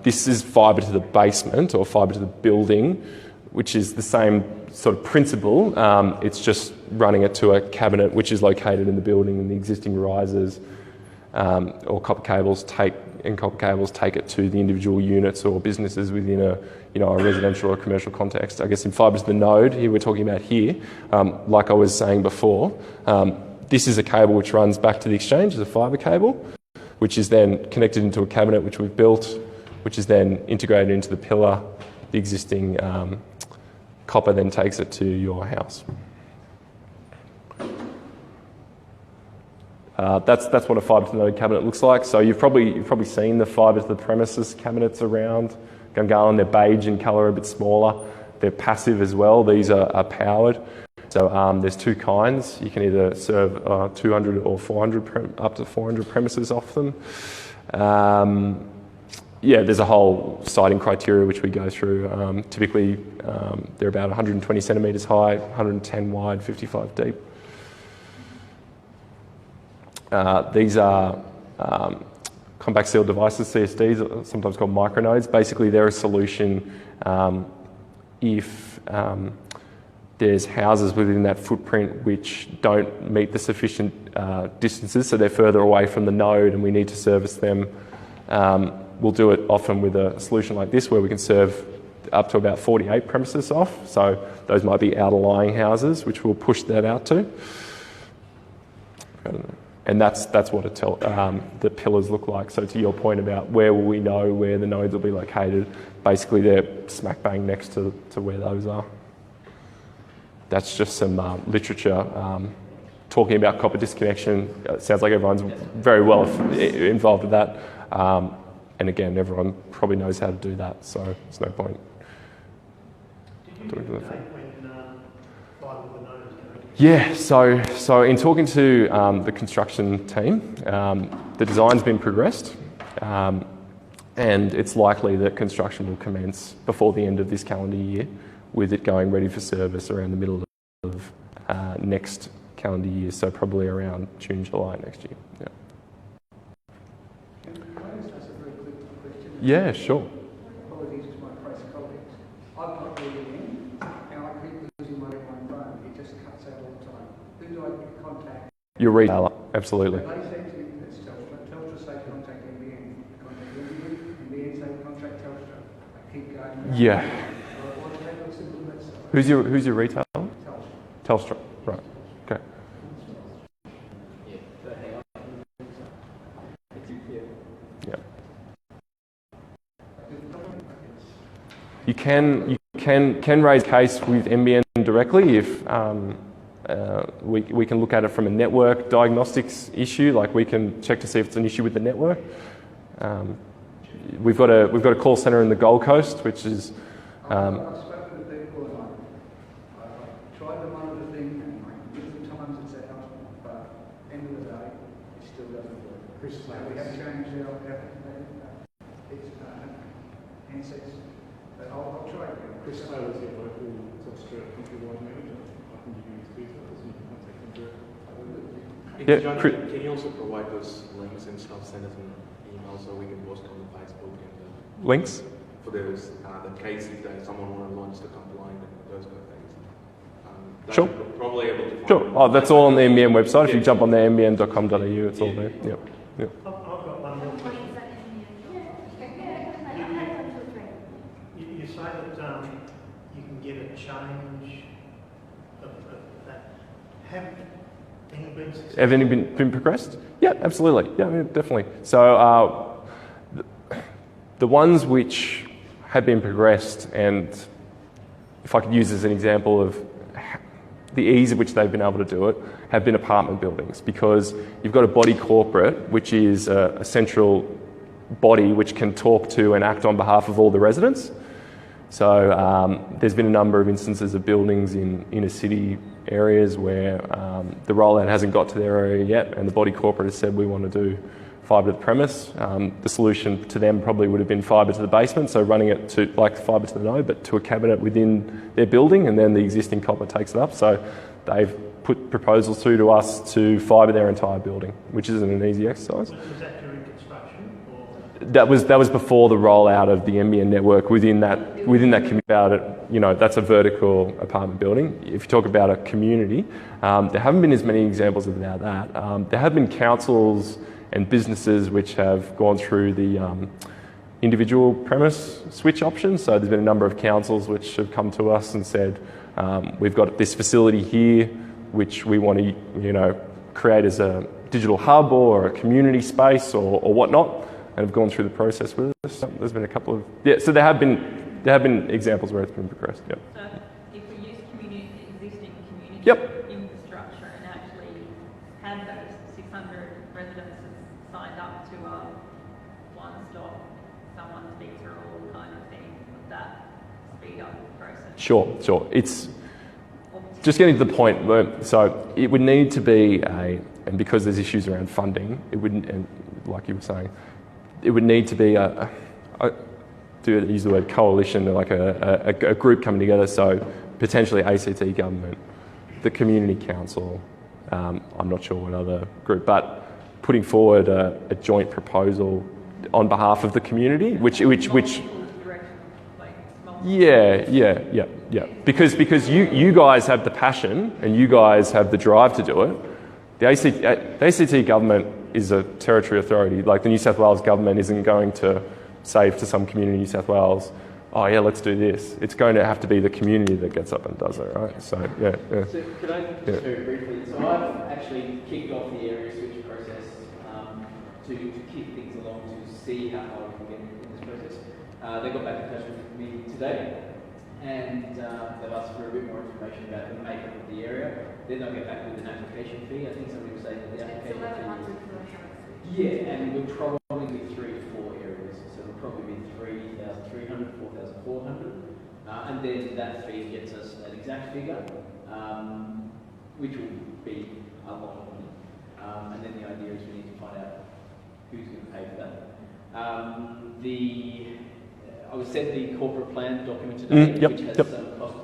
This is fibre to the basement or fibre to the building, which is the same sort of principle. It's just running it to a cabinet which is located in the building, and the existing risers or copper cables take it to the individual units or businesses within a residential or commercial context. I guess in fibre to the node, here we're talking about here, like I was saying before, this is a cable which runs back to the exchange as a fibre cable, which is then connected into a cabinet which we've built, which is then integrated into the pillar. The existing copper then takes it to your house. That's what a fibre to the node cabinet looks like. So you've probably seen the fibre to the premises cabinets around Gungahlin. They're beige in colour, a bit smaller. They're passive as well. These are powered. So there's two kinds. You can either serve 200 or 400, up to 400 premises off them. There's a whole siting criteria which we go through. Typically, they're about 120 centimetres high, 110 wide, 55 deep. These are compact sealed devices, CSDs, sometimes called micronodes. Basically, they're a solution if there's houses within that footprint which don't meet the sufficient distances, so they're further away from the node and we need to service them. We'll do it often with a solution like this where we can serve up to about 48 premises off. So those might be outer-lying houses, which we'll push that out to. And that's what the pillars look like. So to your point about where will we know where the nodes will be located, basically they're smack bang next to where those are. That's just some literature talking about copper disconnection. It sounds like everyone's very well involved with that. And again, everyone probably knows how to do that, so there's no point. Yeah, so in talking to the construction team, the design's been progressed, and it's likely that construction will commence before the end of this calendar year, with it going ready for service around the middle of next calendar year, so probably around June, July next year. Yeah. Yeah, sure. Apologies to my press colleagues. I've got in, and I keep losing my phone. It just cuts out all the time. Who do I contact? Your retailer, absolutely. They say to me, it's Telstra say contact NBN. Contact NBN say contact Telstra. I keep going. Yeah. What's that simple message? Who's your retailer? Telstra. Telstra, right. Okay. You can raise a case with NBN directly if we can look at it from a network diagnostics issue. Like we can check to see if it's an issue with the network. We've got a call centre in the Gold Coast, which is. I've spoken to people and I've tried to monitor things and sometimes it's out, but at the end of the day, it still doesn't work. We have changed our Chris Taylor's your local Telstra countrywide manager. I can give you his details and you can contact him directly. Yeah, John, Chris- can you also provide those links and stuff, send us an email so we can post on the Facebook and Links? for those, the case if there's someone want to launch the complaint and those kind of things. That Sure. we're probably able to find. Sure. Oh, that's all on the NBN website. If you jump on the nbn.com.au, it's all there. Yep. Yep. I've got one more question. You say that you can get a change of that. Have any been successful? Have any been progressed? Yeah, absolutely. Yeah, definitely. So the ones which have been progressed, and if I could use as an example of the ease at which they've been able to do it, have been apartment buildings, because you've got a body corporate, which is a central body which can talk to and act on behalf of all the residents. So there's been a number of instances of buildings in inner city areas where the rollout hasn't got to their area yet, and the body corporate has said we want to do fibre to the premise. The solution to them probably would have been fibre to the basement, so running it to like fibre to the node, but to a cabinet within their building, and then the existing copper takes it up. So they've put proposals through to us to fibre their entire building, which isn't an easy exercise. Was that during construction? Or? That was before the rollout of the NBN network within that community. About it, you know, that's a vertical apartment building. If you talk about a community, there haven't been as many examples about that. There have been councils and businesses which have gone through the individual premise switch option. So there's been a number of councils which have come to us and said, we've got this facility here which we want to, you know, create as a digital hub or a community space or whatnot, and have gone through the process with us. There's been a couple of, so there have been examples where it's been progressed. Yep. So if we use existing community Yep. infrastructure and actually had those 600 residences signed up to a one-stop, someone speak through all kind of thing, would that speed up the process? Sure. It's just getting to the point where, so it would need to be and because there's issues around funding, it wouldn't, and like you were saying, it would need to be use the word coalition, like a group coming together. So potentially ACT government, the community council, I'm not sure what other group, but putting forward a joint proposal on behalf of the community, which yeah. Because you guys have the passion and you guys have the drive to do it. The ACT government is a territory authority. Like the New South Wales government isn't going to say to some community in New South Wales, oh yeah, let's do this. It's going to have to be the community that gets up and does it, right? So yeah. So could I just very briefly? So I've actually kicked off the area switch process to kick things along to see how far we can get in this process. They got back in touch with me today, and they've asked for a bit more information about the makeup of the area. Then they'll get back with an application fee. I think somebody was saying that the application fee. Yeah, and we'll probably be 3 to 4 areas. So it'll probably be 3,300, 4,400. And then that fee gets us an exact figure, which will be a lot of money. And then the idea is we need to find out who's going to pay for that. I was sent the corporate plan document today, which has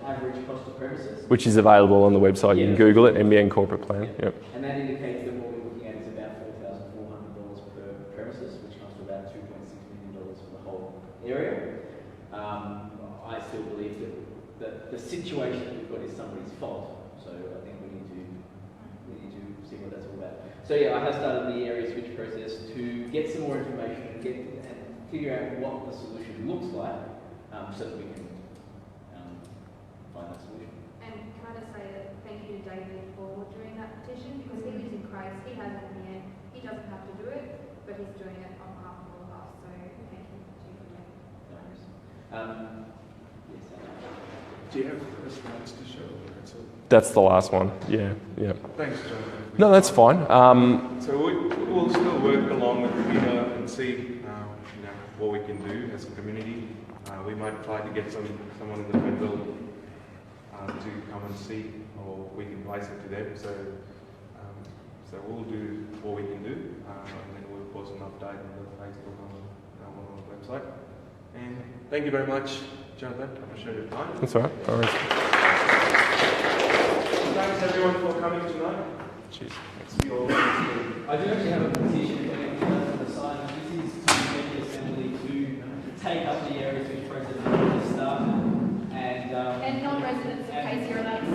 average cost of premises. Which is available on the website. You can Google it, NBN corporate plan. Yep. And that indicates that what we're looking at is about $4,400 per premises, which comes to about $2.6 million for the whole area. I still believe that the situation that we've got is somebody's fault. So I think we need to see what that's all about. So yeah, I have started the area switch process to get some more information and figure out what the solution looks like, so that we can find that solution. And can I just say that thank you to David for doing that petition, because he lives in Christ, he has it in the end, he doesn't have to do it, but he's doing it on behalf of all of us, so thank you to David. Yes. Do you have the slides to show? That's the last one. Yeah. Thanks, John. No, that's fine. So we'll still work along with Peter and see what we can do as a community. We might try to get someone in the federal to come and see, or we can place it to them. So we'll do what we can do, and then we'll post an update on the Facebook on the website. And thank you very much. Jonathan. I appreciate your time. That's all right. No worries. Thanks everyone for coming tonight. Cheers. See you all next week. I do actually have a petition for the sign. This is to get the assembly to take up the areas which President has started. And non-residents of Casey are allowed to